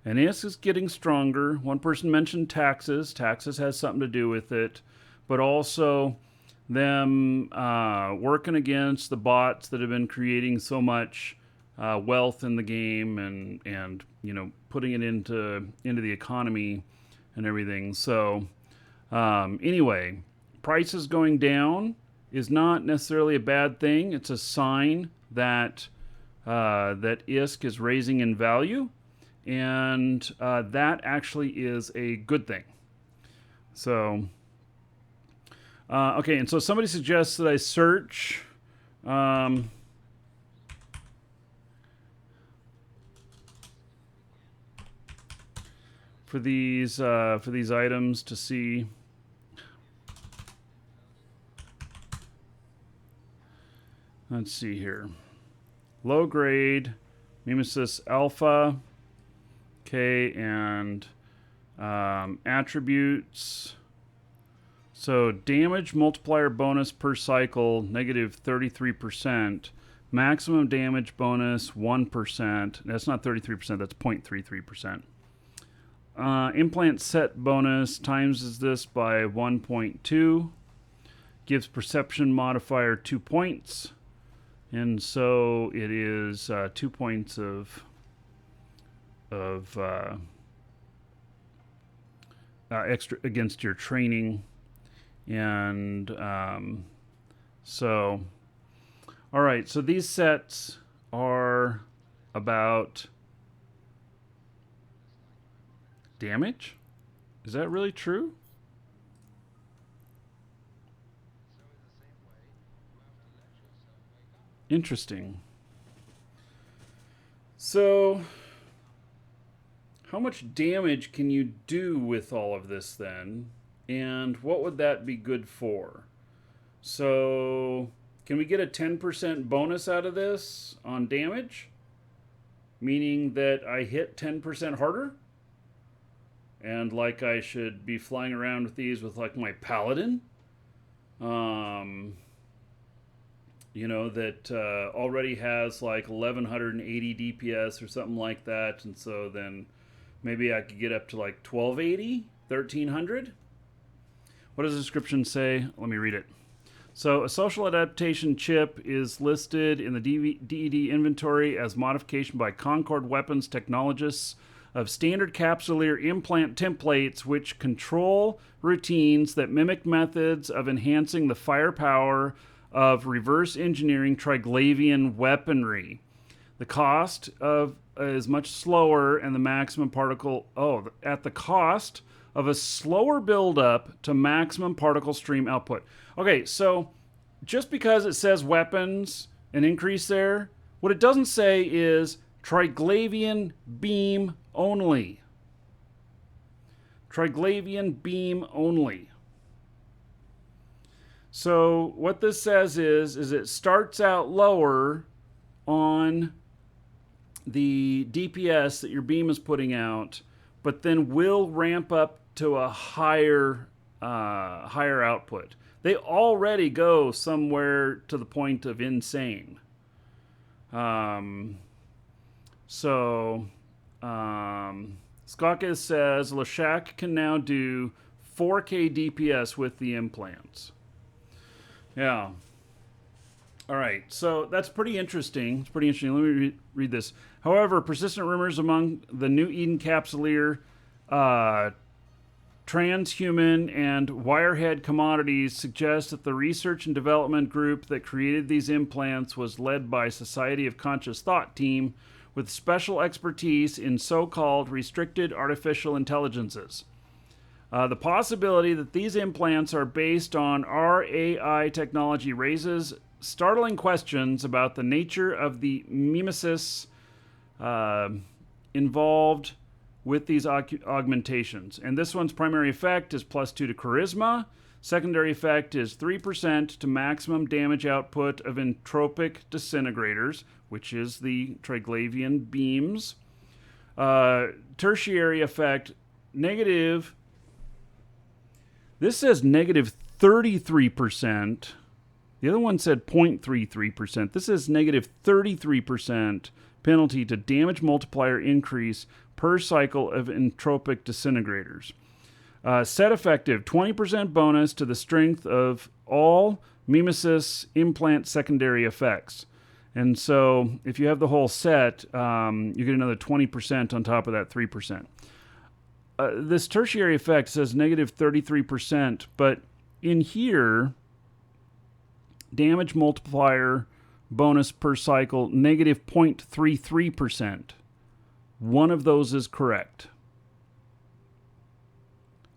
And ISK is getting stronger. One person mentioned taxes. Taxes has something to do with it. But also them working against the bots that have been creating so much wealth in the game and putting it into the economy and everything. So anyway, prices going down is not necessarily a bad thing. It's a sign that ISK is raising in value, and that actually is a good thing. So okay, and so somebody suggests that I search for these items to see. Let's see here. Low grade, Mimesis Alpha, okay, and attributes. So damage multiplier bonus per cycle, negative 33%. Maximum damage bonus, 1%. That's not 33%, that's 0.33%. Implant set bonus times this by 1.2. Gives perception modifier 2 points. And so it is 2 points of extra against your training. And so, all right, so these sets are about damage. Is that really true? Interesting. So, how much damage can you do with all of this then? And what would that be good for? So, can we get a 10% bonus out of this on damage? Meaning that I hit 10% harder? And like I should be flying around with these with like my paladin? That already has like 1180 DPS or something like that. And so then maybe I could get up to like 1280, 1300. What does the description say? Let me read it. So a social adaptation chip is listed in the DED inventory as modification by Concord Weapons Technologists of standard capsuleer implant templates which control routines that mimic methods of enhancing the firepower of reverse engineering Triglavian weaponry. The cost is much slower, and the maximum particle at the cost of a slower buildup to maximum particle stream output. Okay, so just because it says weapons, an increase there, what it doesn't say is Triglavian beam only. Triglavian beam only. So what this says is it starts out lower on the DPS that your beam is putting out, but then will ramp up to a higher output. They already go somewhere to the point of insane. Skakis says Lashak can now do 4K DPS with the implants. Yeah. All right. So that's pretty interesting. It's pretty interesting. Let me read this. However, persistent rumors among the New Eden Capsuleer, Transhuman, and Wirehead Commodities suggest that the research and development group that created these implants was led by Society of Conscious Thought team with special expertise in so-called restricted artificial intelligences. The possibility that these implants are based on RAI technology raises startling questions about the nature of the mimesis involved with these augmentations. And this one's primary effect is +2 to charisma. Secondary effect is 3% to maximum damage output of entropic disintegrators, which is the Triglavian beams. Tertiary effect, negative. This says negative -33%. The other one said 0.33%. This is negative 33% penalty to damage multiplier increase per cycle of entropic disintegrators. Set effective, 20% bonus to the strength of all Mimesis implant secondary effects. And so if you have the whole set, you get another 20% on top of that 3%. This tertiary effect says negative 33%, but in here, damage multiplier bonus per cycle, negative 0.33%. One of those is correct.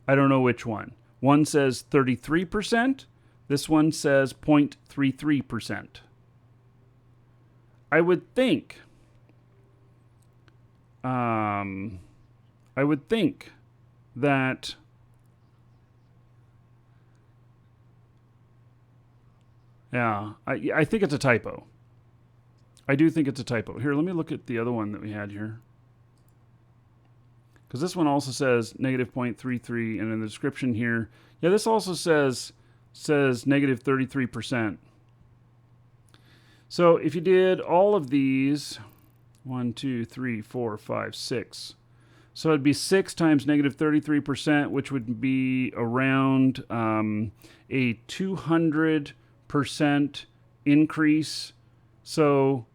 I don't know which one. One says 33%. This one says 0.33%. I would think that yeah, I think it's a typo. I do think it's a typo. Here, let me look at the other one that we had here. Because this one also says negative 0.33, and in the description here, yeah, this also says negative 33%. So if you did all of these, 1, 2, 3, 4, 5, 6. So it'd be 6 times negative 33%, which would be around a 200% increase. So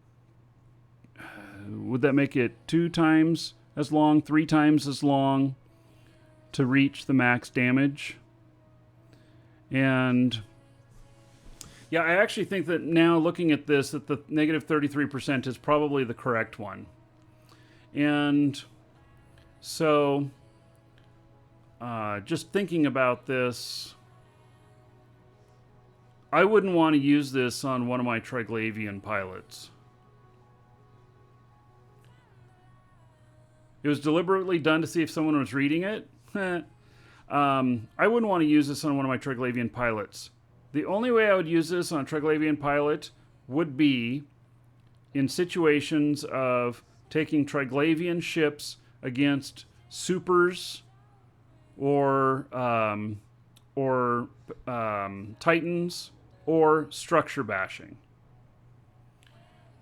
would that make it 2 times as long, 3 times as long to reach the max damage? And yeah, I actually think that now looking at this, that the negative 33% is probably the correct one. And so just thinking about this, I wouldn't want to use this on one of my Triglavian pilots. It was deliberately done to see if someone was reading it. I wouldn't want to use this on one of my Triglavian pilots. The only way I would use this on a Triglavian pilot would be in situations of taking Triglavian ships against supers or titans or structure bashing.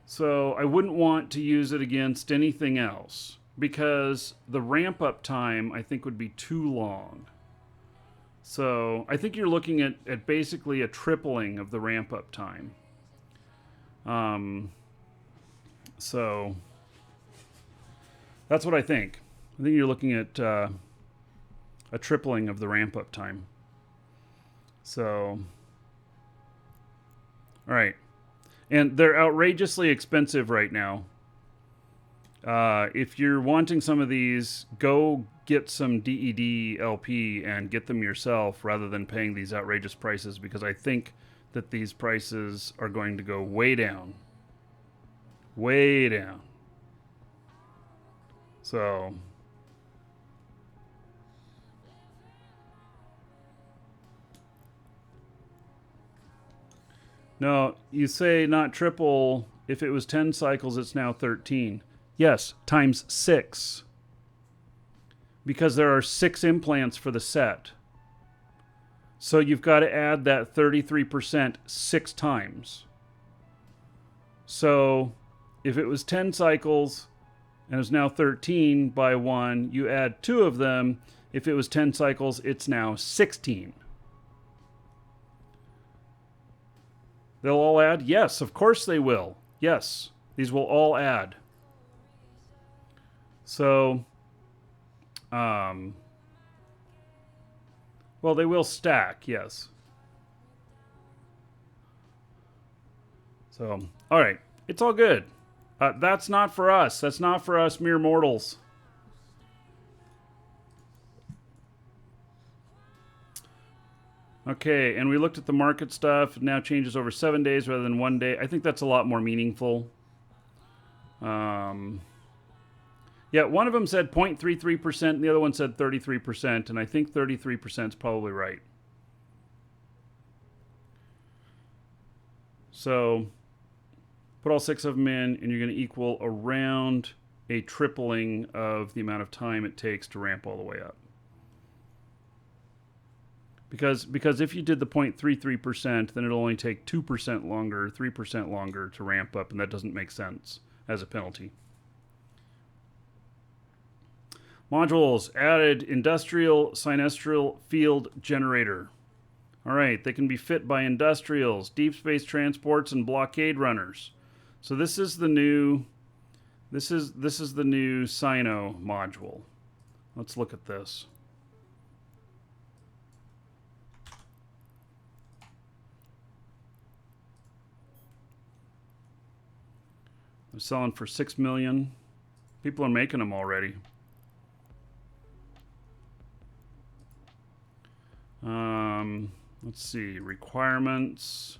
So I wouldn't want to use it against anything else because the ramp up time I think would be too long. So I think you're looking at basically a tripling of the ramp up time. So that's what I think. I think you're looking at a tripling of the ramp up time. So, all right. And they're outrageously expensive right now. If you're wanting some of these, go get some DED LP and get them yourself rather than paying these outrageous prices, because I think that these prices are going to go way down. Way down. So no, you say not triple. If it was 10 cycles, it's now 13. Yes, times 6. Because there are 6 implants for the set. So you've got to add that 33% 6 times. So if it was 10 cycles and it's now 13 by 1, you add 2 of them. If it was 10 cycles, it's now 16. They'll all add? Yes, of course they will. Yes, these will all add. So, well, they will stack, yes. So, all right, it's all good. That's not for us. That's not for us mere mortals. Okay, and we looked at the market stuff. It now changes over 7 days rather than 1 day. I think that's a lot more meaningful. Yeah, one of them said 0.33%, and the other one said 33%, and I think 33% is probably right. So put all 6 of them in, and you're going to equal around a tripling of the amount of time it takes to ramp all the way up. Because if you did the 0.33%, then it'll only take 2% longer, 3% longer to ramp up, and that doesn't make sense as a penalty. Modules added industrial sinestral field generator. All right, they can be fit by industrials, deep space transports, and blockade runners. So this is the new the new Sino module. Let's look at this. They're selling for $6 million. People are making them already. Let's see, requirements.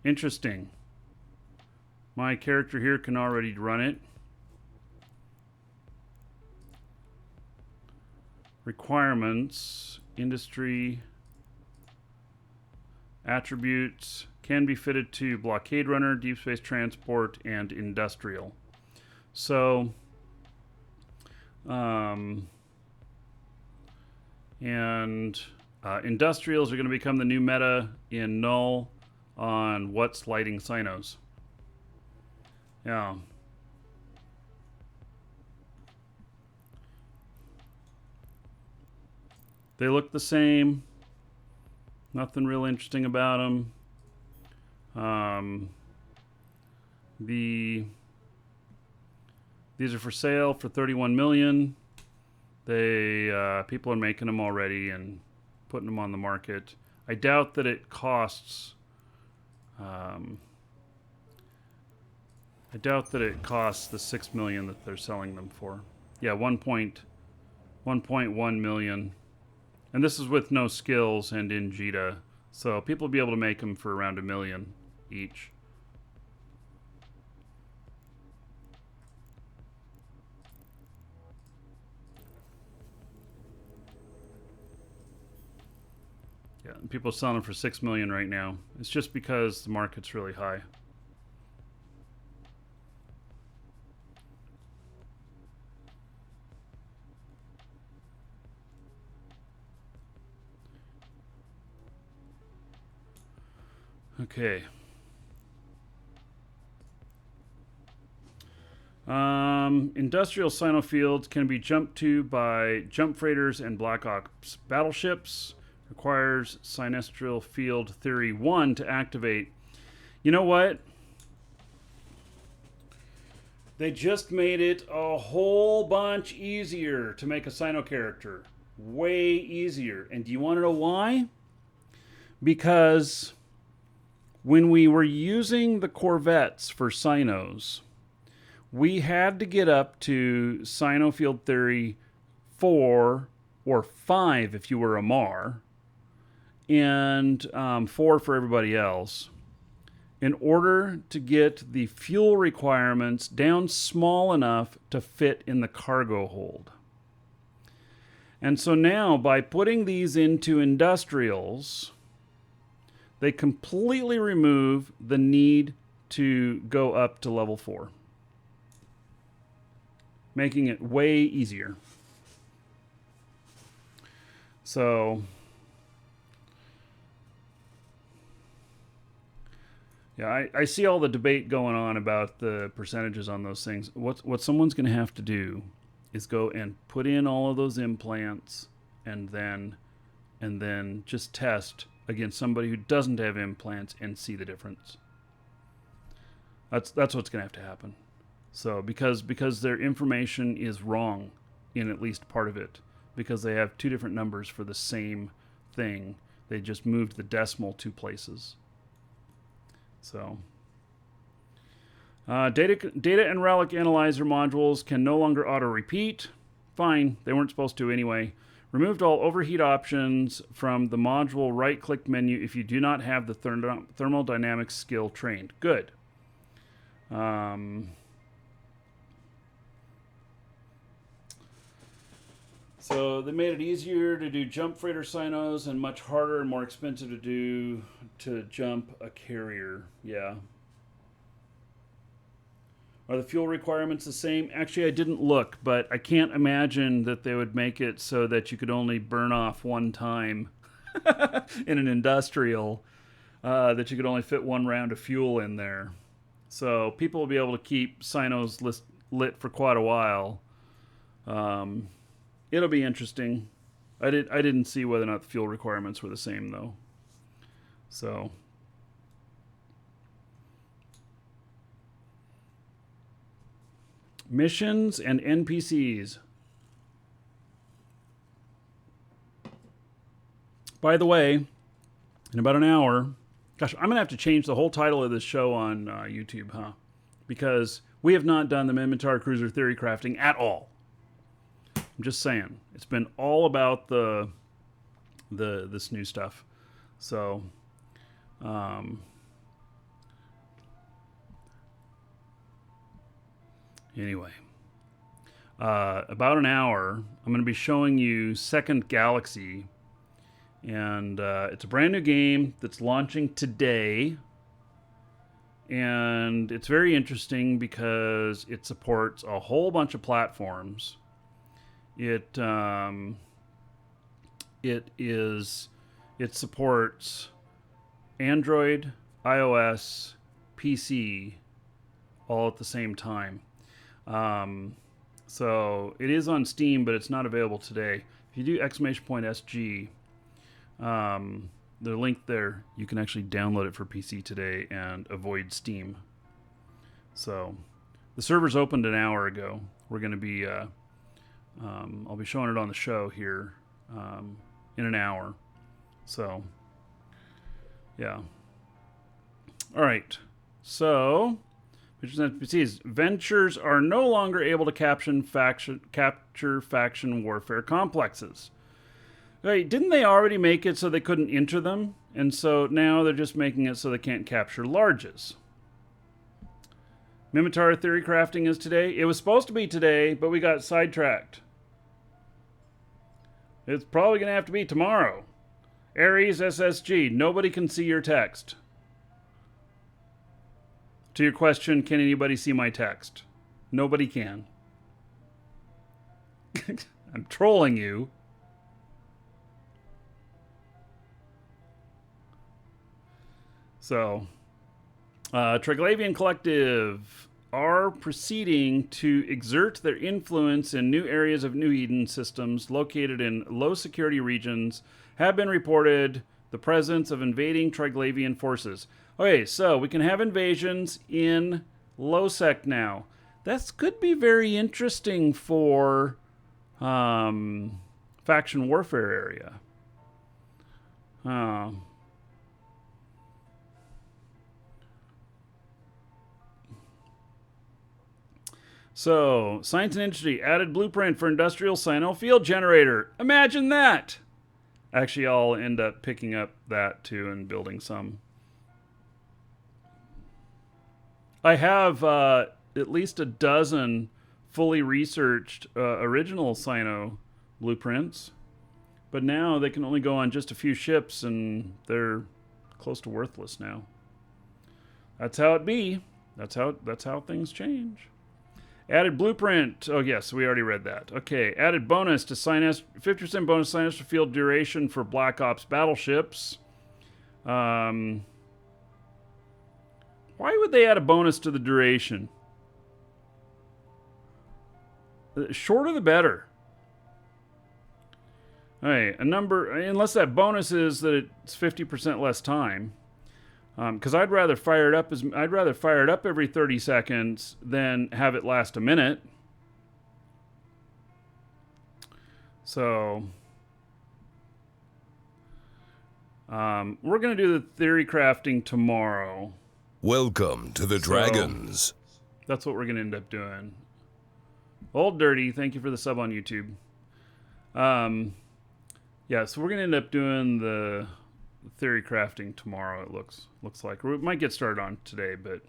Interesting. My character here can already run it. Requirements, industry, attributes, can be fitted to blockade runner, deep space transport, and industrial. So, industrials are going to become the new meta in null on what's lighting Sinos. Yeah. They look the same. Nothing real interesting about them. These are for sale for $31 million. People are making them already and putting them on the market. I doubt that it costs. I doubt that it costs the $6 million that they're selling them for. Yeah, 1.1 million, and this is with no skills and in Jita, so people will be able to make them for around $1 million each. Yeah, and people are selling them for $6 million right now. It's just because the market's really high. Okay. Industrial Sino fields can be jumped to by jump freighters and Black Ops battleships. Requires Sinestral Field Theory 1 to activate. You know what? They just made it a whole bunch easier to make a Sino character. Way easier. And do you want to know why? Because when we were using the Corvettes for Sinos, we had to get up to Sino Field Theory 4 or 5 if you were a Mar, and 4 for everybody else, in order to get the fuel requirements down small enough to fit in the cargo hold. And so now, by putting these into industrials, they completely remove the need to go up to level 4, making it way easier. So, yeah, I see all the debate going on about the percentages on those things. What someone's going to have to do is go and put in all of those implants and then just test against somebody who doesn't have implants and see the difference. That's what's going to have to happen. So because their information is wrong in at least part of it, because they have two different numbers for the same thing. They just moved the decimal 2 places. So data and relic analyzer modules can no longer auto repeat. Fine, they weren't supposed to anyway. Removed all overheat options from the module right-click menu if you do not have the thermodynamics skill trained. Good. So they made it easier to do jump freighter Sinos and much harder and more expensive to jump a carrier. Yeah. Are the fuel requirements the same? Actually, I didn't look, but I can't imagine that they would make it so that you could only burn off one time. in an industrial that you could only fit one round of fuel in there. So people will be able to keep Sinos lit for quite a while. It'll be interesting. I didn't see whether or not the fuel requirements were the same though. So missions and NPCs. By the way, in about an hour, gosh, I'm going to have to change the whole title of this show on YouTube, huh? Because we have not done the Minmatar Cruiser theory crafting at all. I'm just saying. It's been all about this new stuff. So, anyway. About an hour, I'm going to be showing you Second Galaxy. And it's a brand new game that's launching today. And it's very interesting because it supports a whole bunch of platforms. It supports Android, iOS, PC, all at the same time. So it is on Steam, but it's not available today. If you do !SG, the link there, you can actually download it for PC today and avoid Steam. So the servers opened an hour ago. We're going to be I'll be showing it on the show here in an hour. So yeah. All right. So Ventures are no longer able to capture faction warfare complexes. Wait, didn't they already make it so they couldn't enter them? And so now they're just making it so they can't capture larges. Minmatar theory crafting is today. It was supposed to be today, but we got sidetracked. It's probably going to have to be tomorrow. Ares SSG, nobody can see your text. To your question, can anybody see my text? Nobody can. I'm trolling you. So, Triglavian Collective are proceeding to exert their influence in new areas of New Eden systems located in low security regions. Have been reported the presence of invading Triglavian forces. Okay, so we can have invasions in low-sec now. That could be very interesting for faction warfare area. So, Science and Industry added blueprint for industrial Sino field generator. Imagine that! Actually, I'll end up picking up that too and building some. I have at least a dozen fully researched original Sino blueprints, but now they can only go on just a few ships and they're close to worthless now. That's how it be. That's how things change. Added blueprint. Oh, yes, we already read that. Okay, added bonus to 50% bonus Sinestro field duration for Black Ops battleships. Why would they add a bonus to the duration? The shorter the better. All right, a number, unless that bonus is that it's 50% less time. Because I'd rather fire it up every 30 seconds than have it last a minute. So we're gonna do the theory crafting tomorrow. Welcome to the Dragons. That's what we're gonna end up doing. Old Dirty, thank you for the sub on YouTube. Yeah, so we're gonna end up doing the theory crafting tomorrow. It looks like we might get started on today, but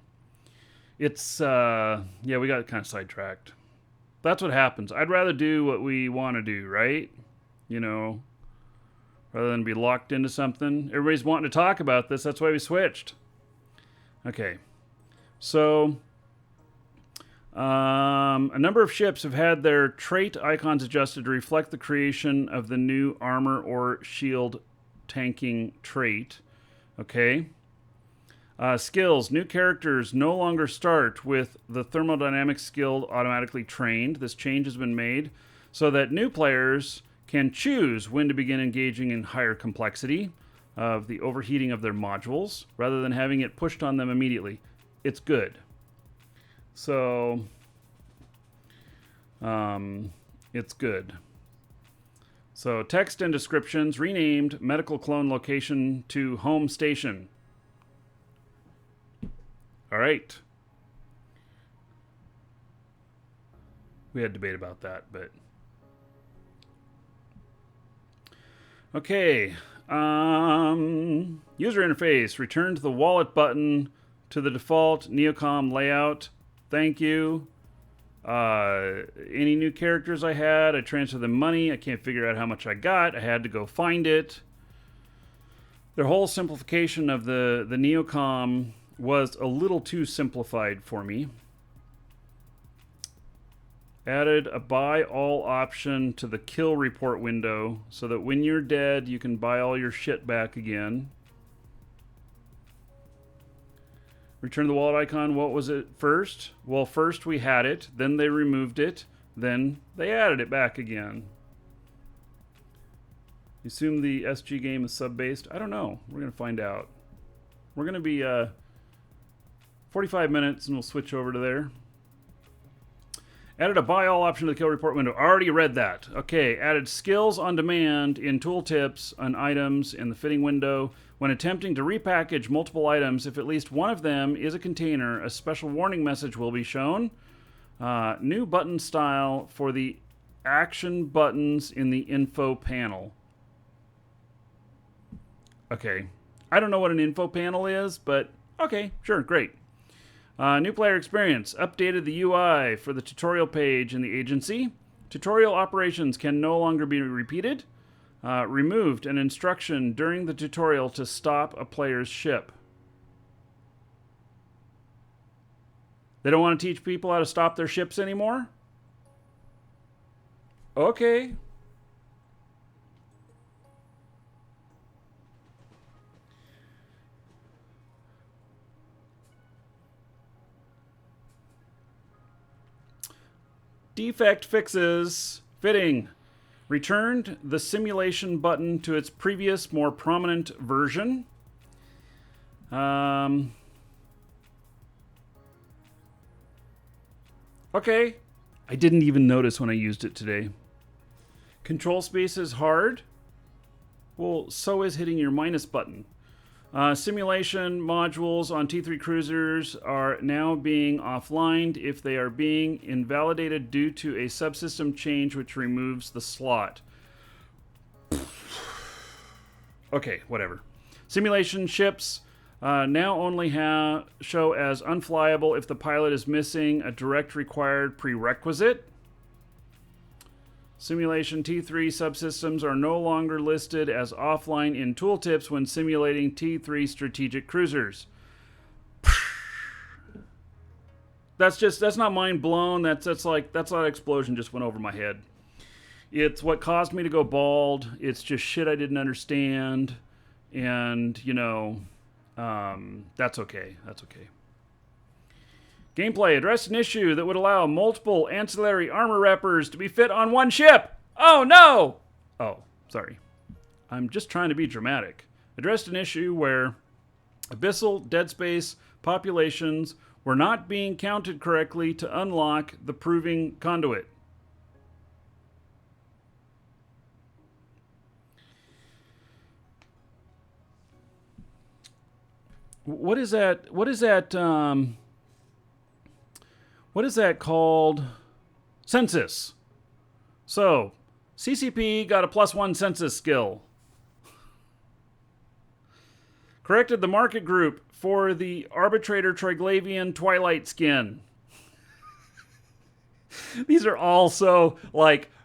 it's yeah, we got kind of sidetracked. That's what happens. I'd rather do what we want to do, right? You know, rather than be locked into something. Everybody's wanting to talk about this. That's why we switched. Okay, so a number of ships have had their trait icons adjusted to reflect the creation of the new armor or shield tanking trait. Okay. Skills. New characters no longer start with the thermodynamics skill automatically trained. This change has been made so that new players can choose when to begin engaging in higher complexity of the overheating of their modules rather than having it pushed on them immediately. It's good. So, it's good. So, text and descriptions renamed medical clone location to home station. All right. We had debate about that, but okay. User interface. Return to the wallet button to the default Neocom layout. Thank you. Any new characters I had, I transferred them money. I can't figure out how much I got. I had to go find it. Their whole simplification of the Neocom was a little too simplified for me. Added a buy all option to the kill report window so that when you're dead, you can buy all your shit back again. Return the wallet icon. What was it first? Well, first we had it, then they removed it, then they added it back again. You assume the SG game is sub-based? I don't know. We're going to find out. We're going to be 45 minutes and we'll switch over to there. Added a buy all option to the kill report window. Already read that. Okay, added skills on demand in tooltips on items in the fitting window. When attempting to repackage multiple items, if at least one of them is a container, a special warning message will be shown. New button style for the action buttons in the info panel. Okay, I don't know what an info panel is, but okay, sure, great. New player experience. Updated the UI for the tutorial page in the agency. Tutorial operations can no longer be repeated. Removed an instruction during the tutorial to stop a player's ship. They don't want to teach people how to stop their ships anymore? Okay. Defect fixes. Fitting. Returned the simulation button to its previous, more prominent version. Okay. I didn't even notice when I used it today. Control space is hard. Well, so is hitting your minus button. Simulation modules on T3 cruisers are now being offlined if they are being invalidated due to a subsystem change which removes the slot. Okay, whatever. Simulation ships now only show as unflyable if the pilot is missing a direct required prerequisite. Simulation T3 subsystems are no longer listed as offline in tooltips when simulating T3 strategic cruisers. That's not mind blown. That's that explosion just went over my head. It's what caused me to go bald. It's just shit I didn't understand, and that's okay. That's okay. Gameplay addressed an issue that would allow multiple ancillary armor wrappers to be fit on one ship. Oh, no! Oh, sorry. I'm just trying to be dramatic. Addressed an issue where abyssal dead space populations were not being counted correctly to unlock the proving conduit. What is that? What is that called? Census. So, CCP got a +1 census skill. Corrected the market group for the Arbitrator Triglavian Twilight skin. These are all so,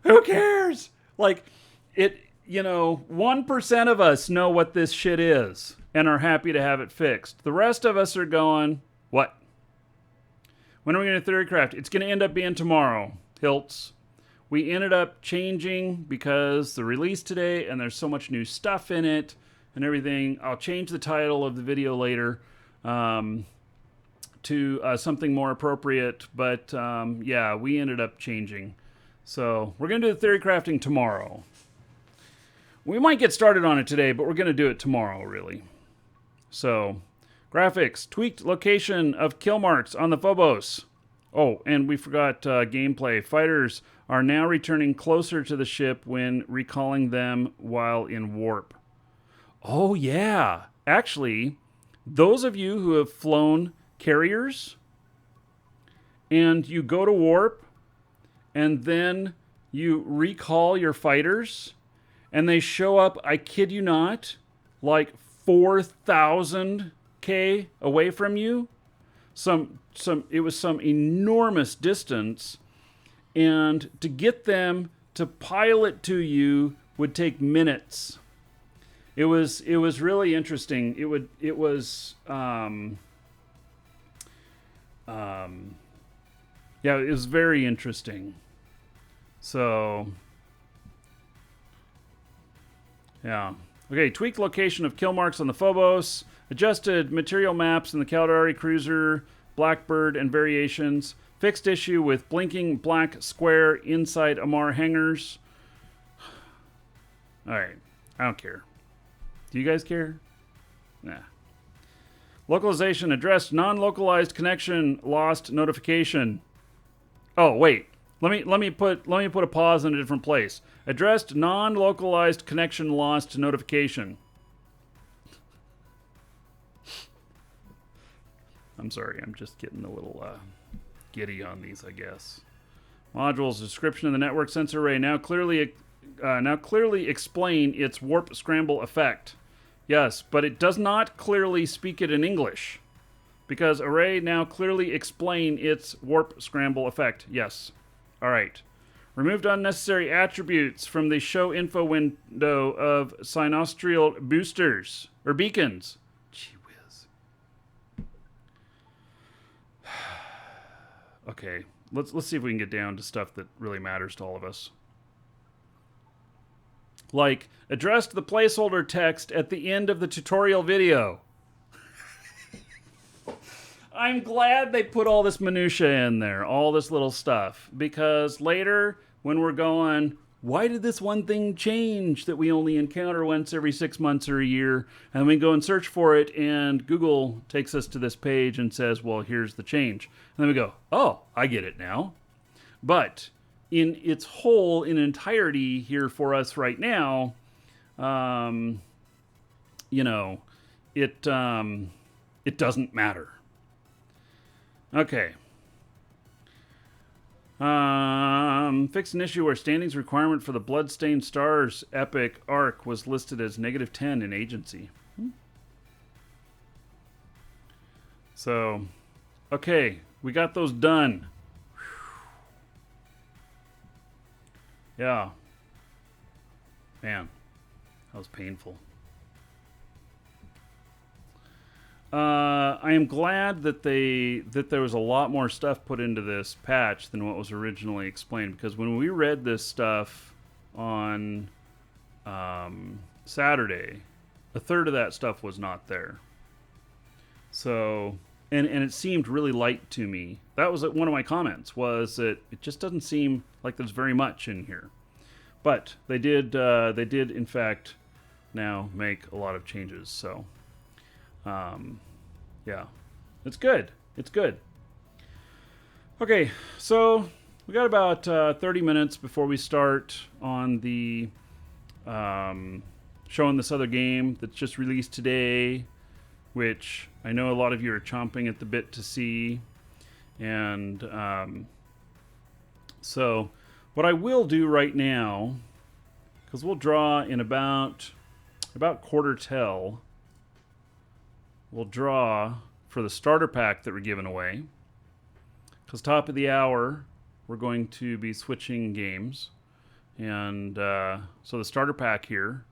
who cares? 1% of us know what this shit is and are happy to have it fixed. The rest of us are going, what? When are we going to theorycraft? It's going to end up being tomorrow, Hilts. We ended up changing because the release today, and there's so much new stuff in it, and everything. I'll change the title of the video later to something more appropriate, but yeah, we ended up changing. So we're going to do the theory crafting tomorrow. We might get started on it today, but we're going to do it tomorrow, really. So, graphics, tweaked location of kill marks on the Phobos. Oh, and we forgot gameplay. Fighters are now returning closer to the ship when recalling them while in warp. Oh, yeah. Actually, those of you who have flown carriers and you go to warp and then you recall your fighters and they show up, I kid you not, like 4,000 K away from you. It was some enormous distance, and to get them to pilot to you would take minutes. It was really interesting. It was very interesting. So yeah. Okay, tweaked location of kill marks on the Phobos, adjusted material maps in the Caldari Cruiser, Blackbird, and variations, fixed issue with blinking black square inside Amar hangars. Alright, I don't care. Do you guys care? Nah. Localization addressed non-localized connection lost notification. Oh, wait. Let me put a pause in a different place. Addressed non-localized connection lost notification. I'm sorry, I'm just getting a little giddy on these, I guess. Modules description of the network sensor array now clearly explain its warp scramble effect. Yes, but it does not clearly speak it in English, because array now clearly explain its warp scramble effect. Yes. All right. Removed unnecessary attributes from the show info window of Sinostrial boosters or beacons. Gee whiz. Okay, let's see if we can get down to stuff that really matters to all of us. Like, addressed the placeholder text at the end of the tutorial video. I'm glad they put all this minutia in there, all this little stuff, because later when we're going, why did this one thing change that we only encounter once every 6 months or a year? And we go and search for it, and Google takes us to this page and says, well, here's the change. And then we go, oh, I get it now. But in its whole, in entirety here for us right now, it doesn't matter. Okay. Fixed an issue where standings requirement for the Bloodstained Stars epic arc was listed as -10 in agency. So, okay, we got those done. Yeah. Man, that was painful. I am glad that there was a lot more stuff put into this patch than what was originally explained, because when we read this stuff on Saturday, a third of that stuff was not there. So, and it seemed really light to me. That was one of my comments, was that it just doesn't seem like there's very much in here. But they did in fact now make a lot of changes. So, yeah, it's good. It's good. Okay, so we got about 30 minutes before we start on the showing this other game that's just released today, which I know a lot of you are chomping at the bit to see. And so what I will do right now, because we'll draw in about quarter till, we'll draw for the starter pack that we're giving away. Because top of the hour, we're going to be switching games. And so the starter pack here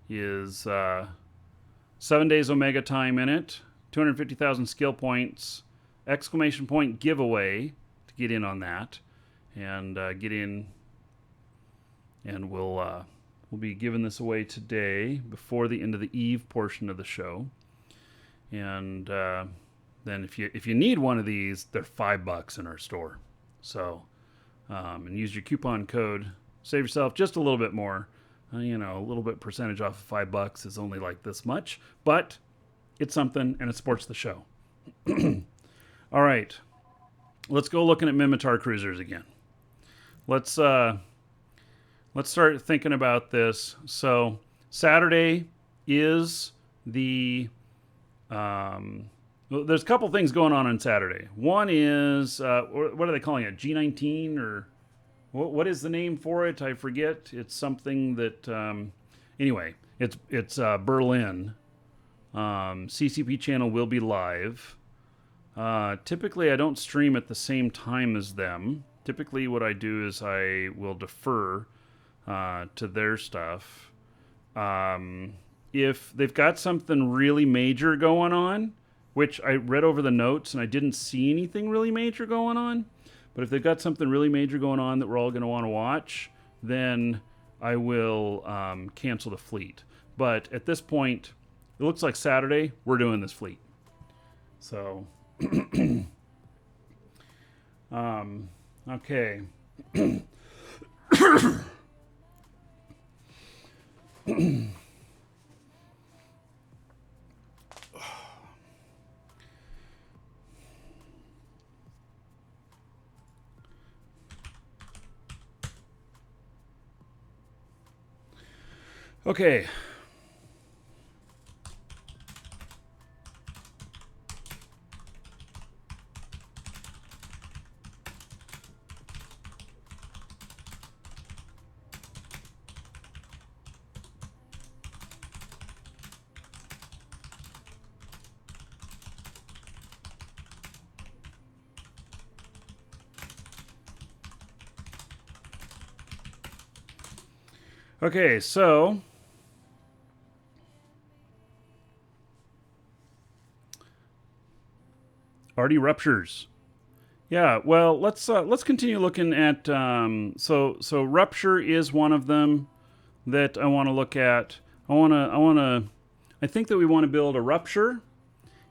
is 7 days Omega time in it, 250,000 skill points, exclamation point giveaway to get in on that. And get in, and we'll We'll be giving this away today before the end of the Eve portion of the show. And then if you need one of these, they're $5 in our store. So, and use your coupon code. Save yourself just a little bit more. A little bit percentage off of $5 is only like this much, but it's something and it supports the show. All right, let's go looking at Minmatar cruisers again. Let's start thinking about this. So Saturday is the there's a couple things going on Saturday. One is what are they calling it? G19 or what is the name for it? I forget. It's something that anyway. It's Berlin. CCP channel will be live. Typically, I don't stream at the same time as them. Typically, what I do is I will defer to their stuff. If they've got something really major going on, which I read over the notes and I didn't see anything really major going on, but if they've got something really major going on that we're all going to want to watch, then I will cancel the fleet. But at this point, it looks like Saturday, we're doing this fleet. So, okay. Okay. Okay, so already ruptures. Yeah, well, let's continue looking at so rupture is one of them that I want to look at. I think that we want to build a rupture,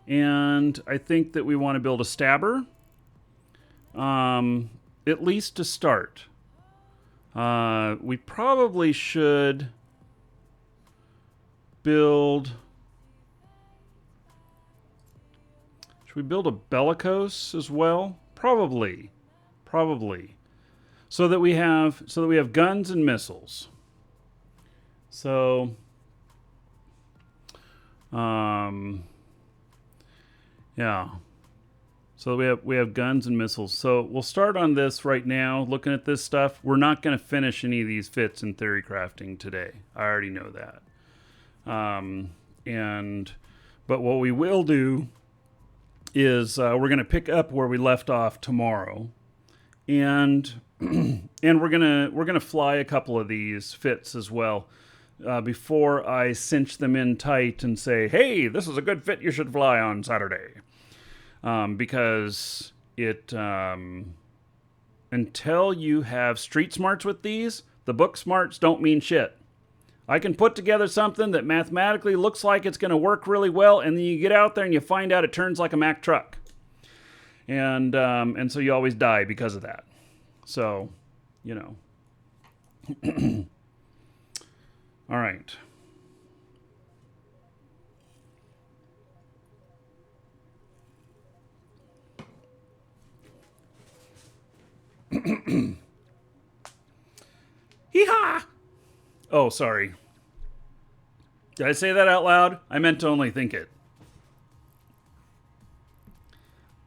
and I think that we want to build a stabber. At least to start. We probably should build. Should we build a bellicose as well? Probably. So that we have guns and missiles. So, yeah. So we have guns and missiles. So we'll start on this right now, looking at this stuff. We're not going to finish any of these fits in theory crafting today. I already know that. But what we will do is we're going to pick up where we left off tomorrow, and we're gonna fly a couple of these fits as well before I cinch them in tight and say, hey, this is a good fit you should fly on Saturday. Because it until you have street smarts with these, the book smarts don't mean shit. I can put together something that mathematically looks like it's going to work really well, and then you get out there and you find out it turns like a Mack truck, and so you always die because of that. So, all right. Hee-haw! Oh, sorry. Did I say that out loud? I meant to only think it.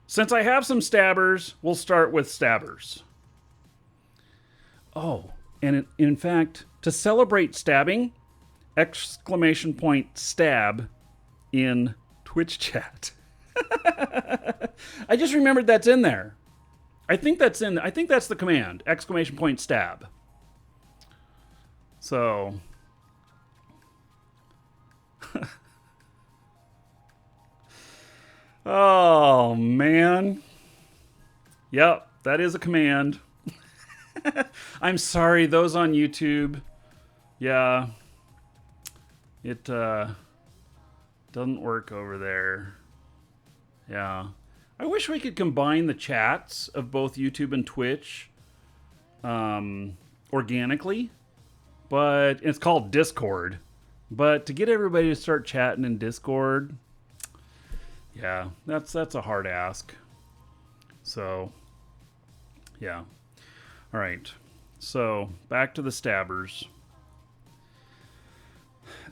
Since I have some stabbers, we'll start with stabbers. Oh, and in fact, to celebrate stabbing, ! Stab in Twitch chat. I just remembered that's in there. I think that's the command, ! Stab. So, oh man. Yep, that is a command. I'm sorry, those on YouTube. Yeah. It doesn't work over there. Yeah. I wish we could combine the chats of both YouTube and Twitch organically, but it's called Discord. But to get everybody to start chatting in Discord, yeah, that's a hard ask. So, yeah. All right. So, back to the stabbers.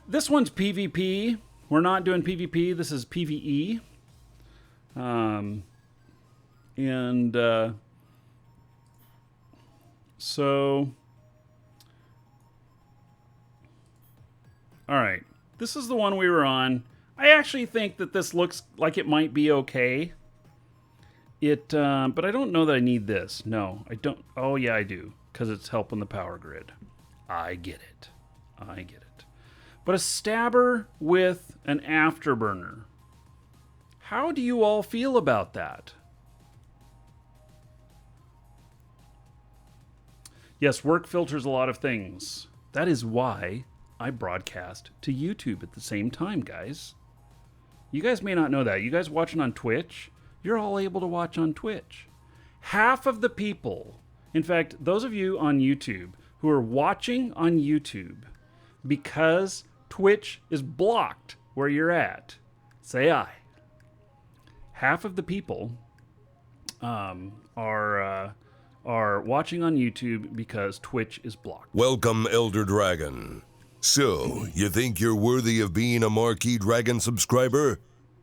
This one's PvP. We're not doing PvP. This is PvE. So, all right. This is the one we were on. I actually think that this looks like it might be okay. But I don't know that I need this. No, I don't. Oh, yeah, I do. Because it's helping the power grid. I get it. But a stabber with an afterburner. How do you all feel about that? Yes, work filters a lot of things. That is why I broadcast to YouTube at the same time, guys. You guys may not know that. You guys watching on Twitch, you're all able to watch on Twitch. Half of the people, in fact, those of you on YouTube who are watching on YouTube because Twitch is blocked where you're at, say aye. Half of the people are watching on YouTube because Twitch is blocked. Welcome, Elder Dragon. So, you think you're worthy of being a Markee Dragon subscriber?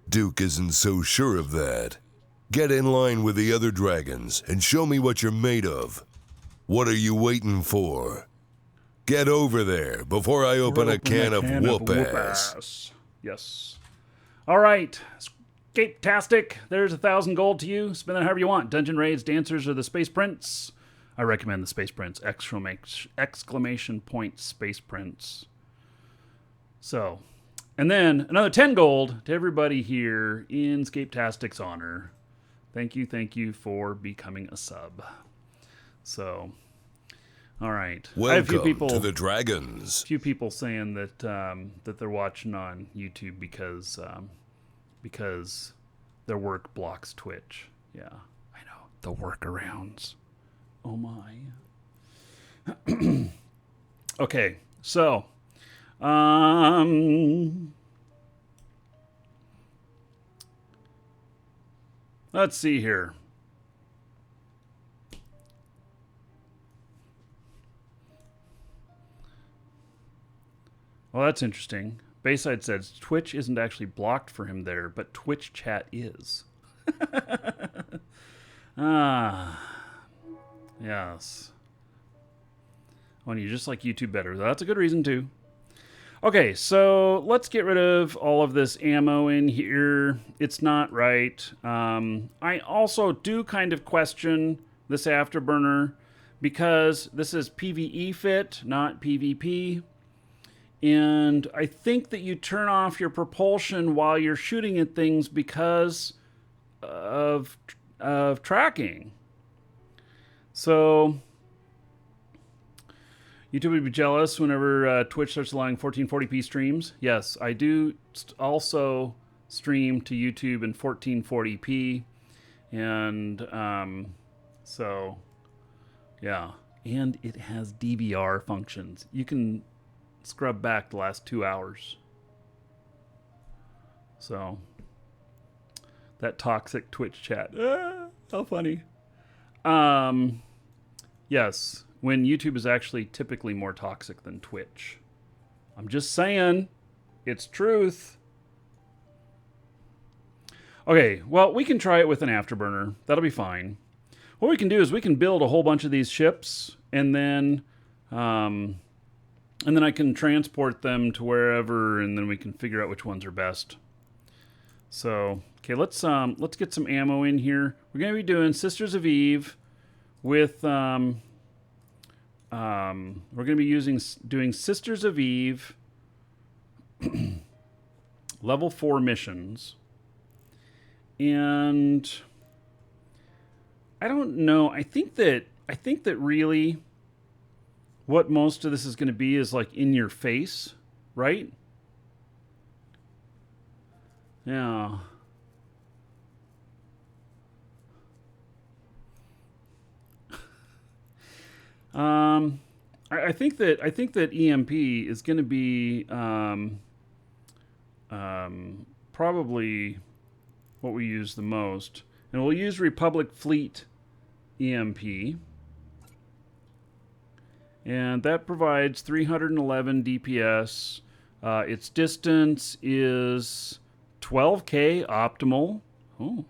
Duke isn't so sure of that. Get in line with the other dragons and show me what you're made of. What are you waiting for? Get over there before I open a can of whoop-ass. Yes. All right. Escape-tastic. There's 1,000 gold to you. Spend that however you want. Dungeon raids, dancers, or the Space Prince. I recommend the Space Prince. Exclamation point Space Prince. So, and then another 10 gold to everybody here in Escape-tastic's honor. Thank you for becoming a sub. So, all right. Welcome I have a few people, to the Dragons. A few people saying that that they're watching on YouTube because their work blocks Twitch. Yeah, I know. The workarounds. Oh my. Okay, so let's see here. Well, that's interesting. Bayside says Twitch isn't actually blocked for him there, but Twitch chat is. Yes. Well, you just like YouTube better. That's a good reason too. Okay, so let's get rid of all of this ammo in here. It's not right. I also do kind of question this afterburner because this is PvE fit, not PvP. And I think that you turn off your propulsion while you're shooting at things because of tracking. So YouTube would be jealous whenever Twitch starts allowing 1440p streams. Yes, I do also stream to YouTube in 1440p. And so, yeah. And it has DVR functions. You can scrub back the last 2 hours. So, that toxic Twitch chat. How funny. Yes, when YouTube is actually typically more toxic than Twitch. I'm just saying, it's truth. Okay, well, we can try it with an afterburner. That'll be fine. What we can do is we can build a whole bunch of these ships, and then I can transport them to wherever, and then we can figure out which ones are best. So, okay, let's get some ammo in here. We're gonna be doing Sisters of Eve with we're gonna be doing Sisters of Eve level 4 missions, and I don't know. I think that really what most of this is going to be is like in your face, right? Yeah. I think that EMP is going to be probably what we use the most, and we'll use Republic Fleet EMP, and that provides 311 DPS. Its distance is 12K optimal. Oh,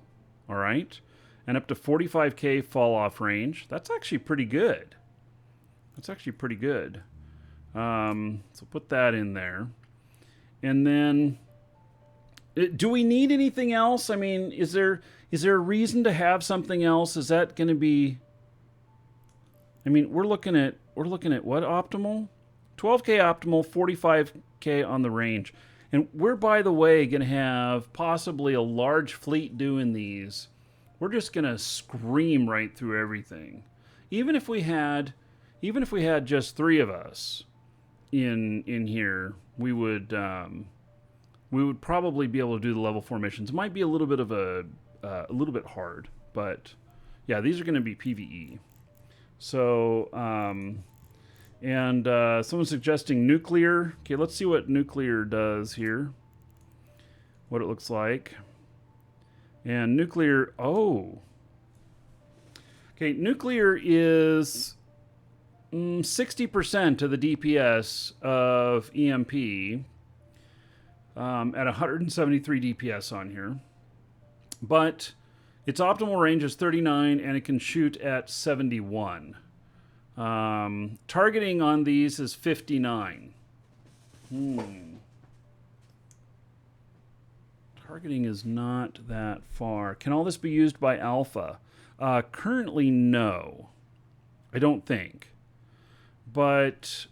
all right, and up to 45K fall off range. That's actually pretty good. That's actually pretty good. So put that in there. And then, do we need anything else? I mean, is there a reason to have something else? Is that going to be? I mean, we're looking at what optimal? 12K optimal, 45K on the range, and we're, by the way, going to have possibly a large fleet doing these. We're just going to scream right through everything, even if we had just 3 of us in here, we would probably be able to do the level 4 missions. It might be a little bit of a little bit hard, but yeah, these are going to be PvE. So someone's suggesting nuclear. Okay, let's see what nuclear does here. What it looks like. And nuclear. Oh. Okay, nuclear is 60% of the DPS of EMP at 173 DPS on here. But its optimal range is 39 and it can shoot at 71. Targeting on these is 59. Targeting is not that far. Can all this be used by Alpha? Currently, no. I don't think. But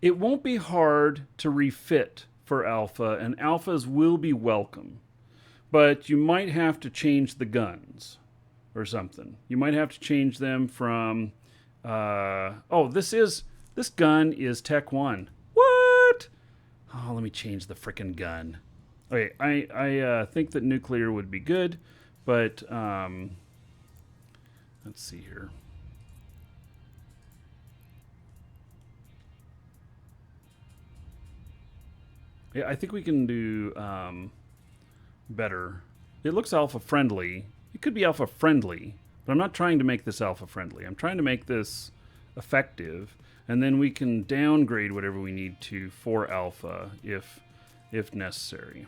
it won't be hard to refit for Alpha, and Alphas will be welcome. But you might have to change the guns or something. You might have to change them from... this gun is Tech 1. What? Oh, let me change the frickin' gun. Okay, I think that nuclear would be good, but let's see here. Yeah, I think we can do better. It looks alpha friendly. It could be alpha friendly, but I'm not trying to make this alpha friendly. I'm trying to make this effective, and then we can downgrade whatever we need to for alpha if necessary.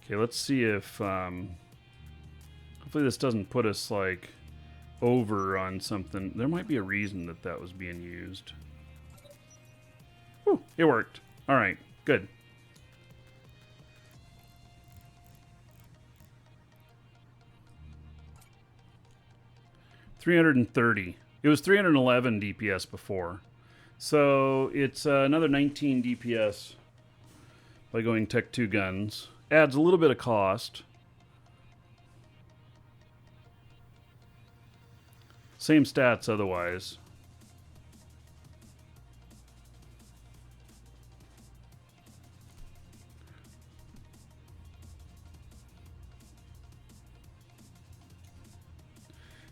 Okay, let's see if hopefully this doesn't put us like over on something. There might be a reason that was being used. Whew, it worked. All right, good. $330. It was 311 DPS before. So it's another 19 DPS by going Tech 2 guns. Adds a little bit of cost. Same stats otherwise.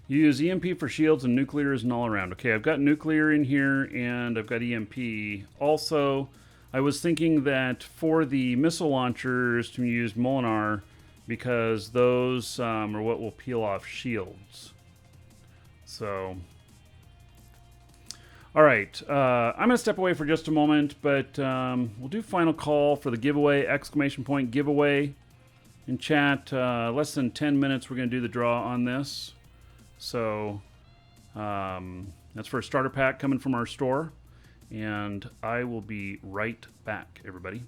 You use EMP for shields and nuclear is an all-around. Okay, I've got nuclear in here and I've got EMP. Also, I was thinking that for the missile launchers to use Molinar because those are what will peel off shields. So, all right, I'm going to step away for just a moment, but we'll do final call for the giveaway, exclamation point giveaway in chat. Less than 10 minutes, we're going to do the draw on this. So that's for a starter pack coming from our store. And I will be right back, everybody.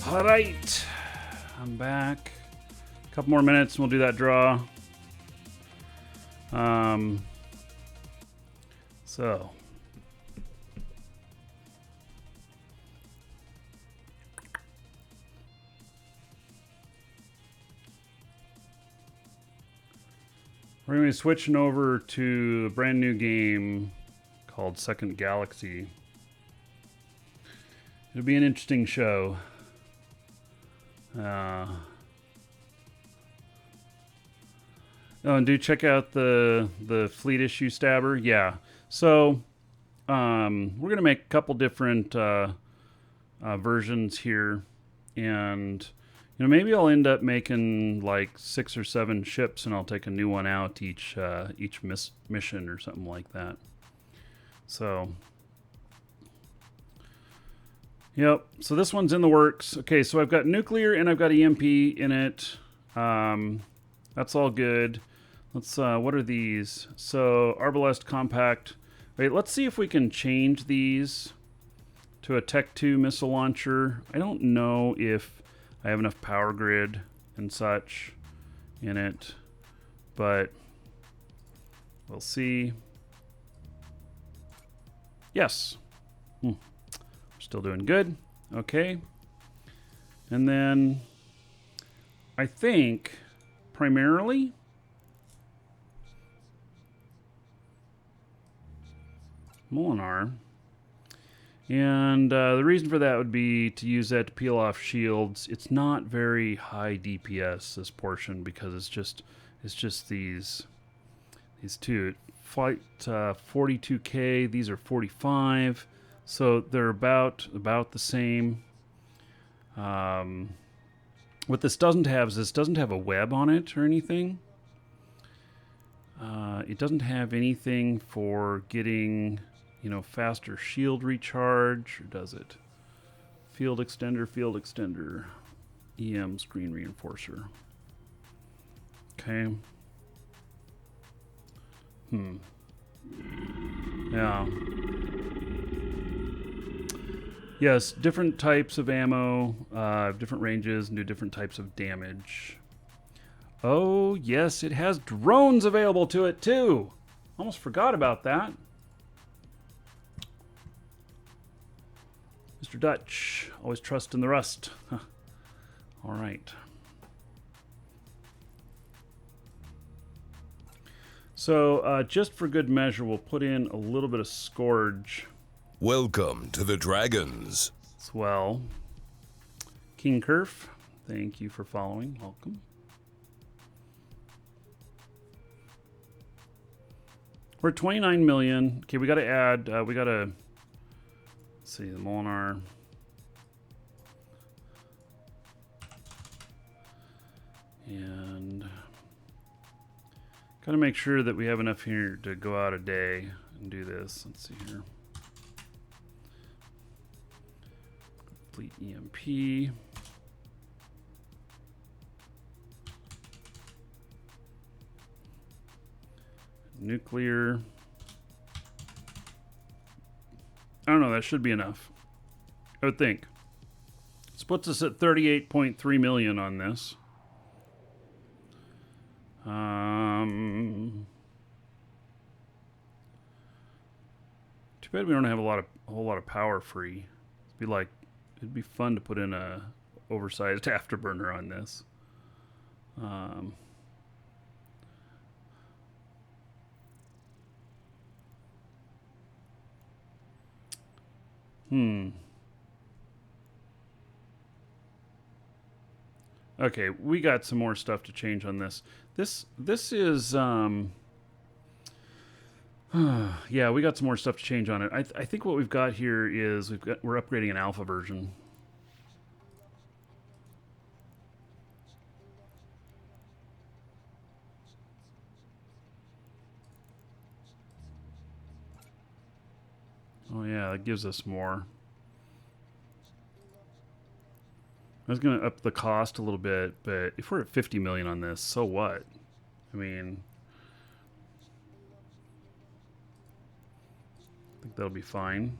All right, I'm back. A couple more minutes and we'll do that draw. So we're going to be switching over to a brand new game called Second Galaxy. It'll be an interesting show. Oh, and do check out the fleet issue stabber. Yeah. So we're gonna make a couple different versions here, and maybe I'll end up making like 6 or 7 ships, and I'll take a new one out each mission or something like that. So. Yep, so this one's in the works. Okay, so I've got nuclear and I've got EMP in it. That's all good. Let's, what are these? So, Arbalest Compact. Wait, let's see if we can change these to a Tech 2 missile launcher. I don't know if I have enough power grid and such in it, but we'll see. Yes. Still doing good. Okay. And then I think primarily Molinar. And the reason for that would be to use that to peel off shields. It's not very high DPS, this portion, because it's just these two. Flight 42k, these are 45. So they're about the same. What this doesn't have is this doesn't have a web on it or anything. It doesn't have anything for getting, faster shield recharge, or does it? Field extender, EM screen reinforcer. Okay. Yeah. Yes, different types of ammo, different ranges, and do different types of damage. Oh, yes, it has drones available to it, too. Almost forgot about that. Mr. Dutch, always trust in the rust. Huh. All right. So, just for good measure, we'll put in a little bit of Scourge. Welcome to the Dragons. Swell. King Kerf, thank you for following. Welcome. We're at 29 million. Okay, we got to add, let's see, the Molinar. And got to make sure that we have enough here to go out a day and do this. Let's see here. Fleet EMP. Nuclear. I don't know, that should be enough. I would think. This puts us at 38.3 million on this. Too bad we don't have a whole lot of power free. It'd be fun to put in a oversized afterburner on this. Okay, we got some more stuff to change on this. This is yeah, we got some more stuff to change on it. I think what we've got here is we're upgrading an alpha version. Oh yeah, that gives us more. I was going to up the cost a little bit, but if we're at 50 million on this, so what? I mean, I think that'll be fine.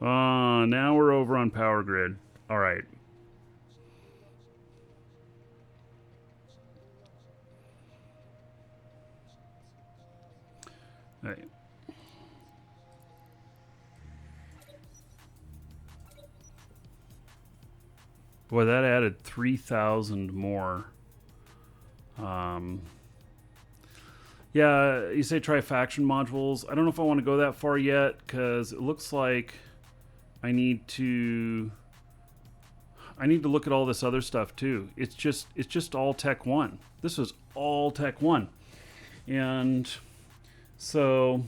Now we're over on Power Grid. All right. All right. Boy, that added 3,000 more. Yeah, you say try faction modules. I don't know if I want to go that far yet because it looks like I need to look at all this other stuff too. It's just all Tech 1. This is all Tech 1. And so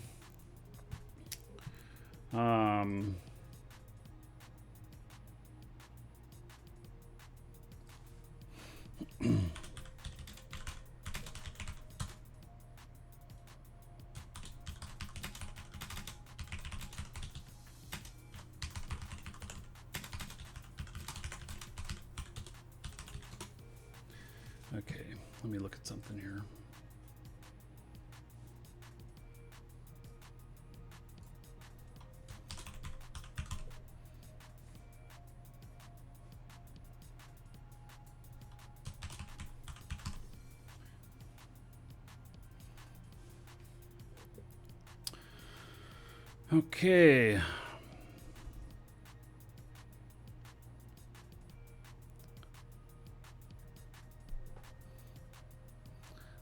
okay, let me look at something here. Okay.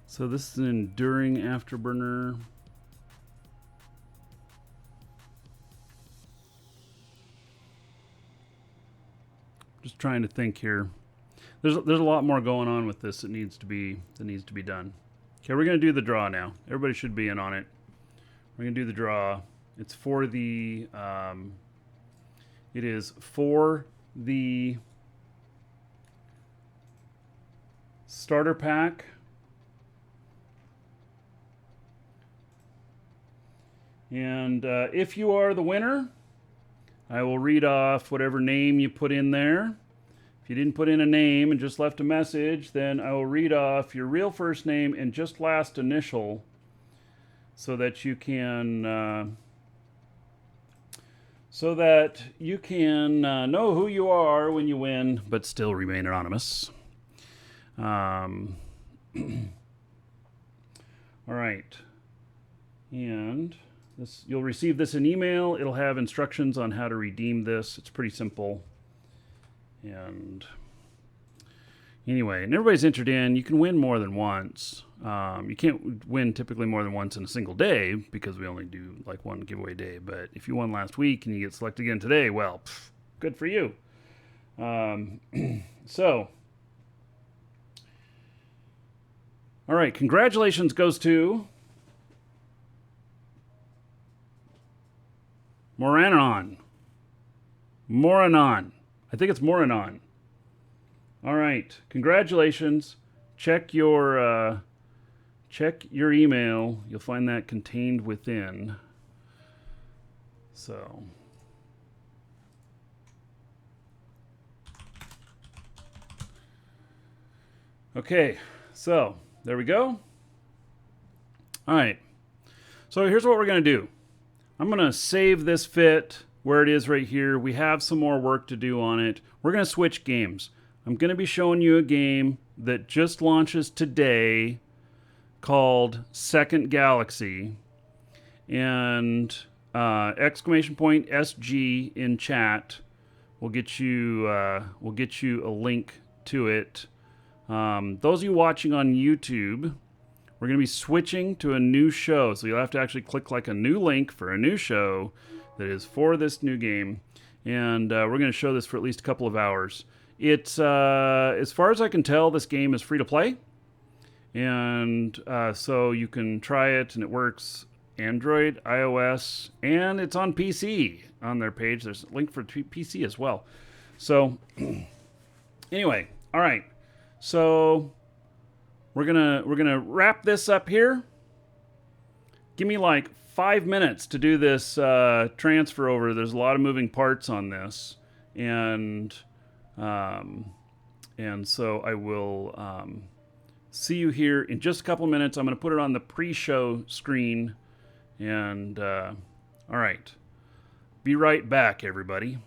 So this is an enduring afterburner. Just trying to think here. There's a lot more going on with this that needs to be done. Okay, we're gonna do the draw now. Everybody should be in on it. We're gonna do the draw. It's for the it is for the starter pack. And if you are the winner, I will read off whatever name you put in there. If you didn't put in a name and just left a message, then I will read off your real first name and just last initial so that you can know who you are when you win, but still remain anonymous. All right. And you'll receive this in email. It'll have instructions on how to redeem this. It's pretty simple. And anyway, and everybody's entered in. You can win more than once. You can't win typically more than once in a single day because we only do like one giveaway day. But if you won last week and you get selected again today, well, good for you. So, all right, congratulations goes to Moranon. I think it's Moranon. All right, congratulations. Check your email. You'll find that contained within. So. Okay, so there we go. All right, so here's what we're going to do. I'm going to save this fit where it is right here. We have some more work to do on it. We're going to switch games. I'm going to be showing you a game that just launches today called Second Galaxy. And exclamation point SG in chat will get you a link to it. Those of you watching on YouTube, we're going to be switching to a new show. So you'll have to actually click like a new link for a new show that is for this new game. And we're going to show this for at least a couple of hours. It's, as far as I can tell, this game is free to play. And so you can try it, and it works Android, iOS, and it's on PC on their page. There's a link for PC as well. So anyway, all right. So we're gonna wrap this up here. Give me like 5 minutes to do this transfer over. There's a lot of moving parts on this, and so I will see you here in just a couple of minutes. I'm going to put it on the pre-show screen, and all right. Be right back, everybody.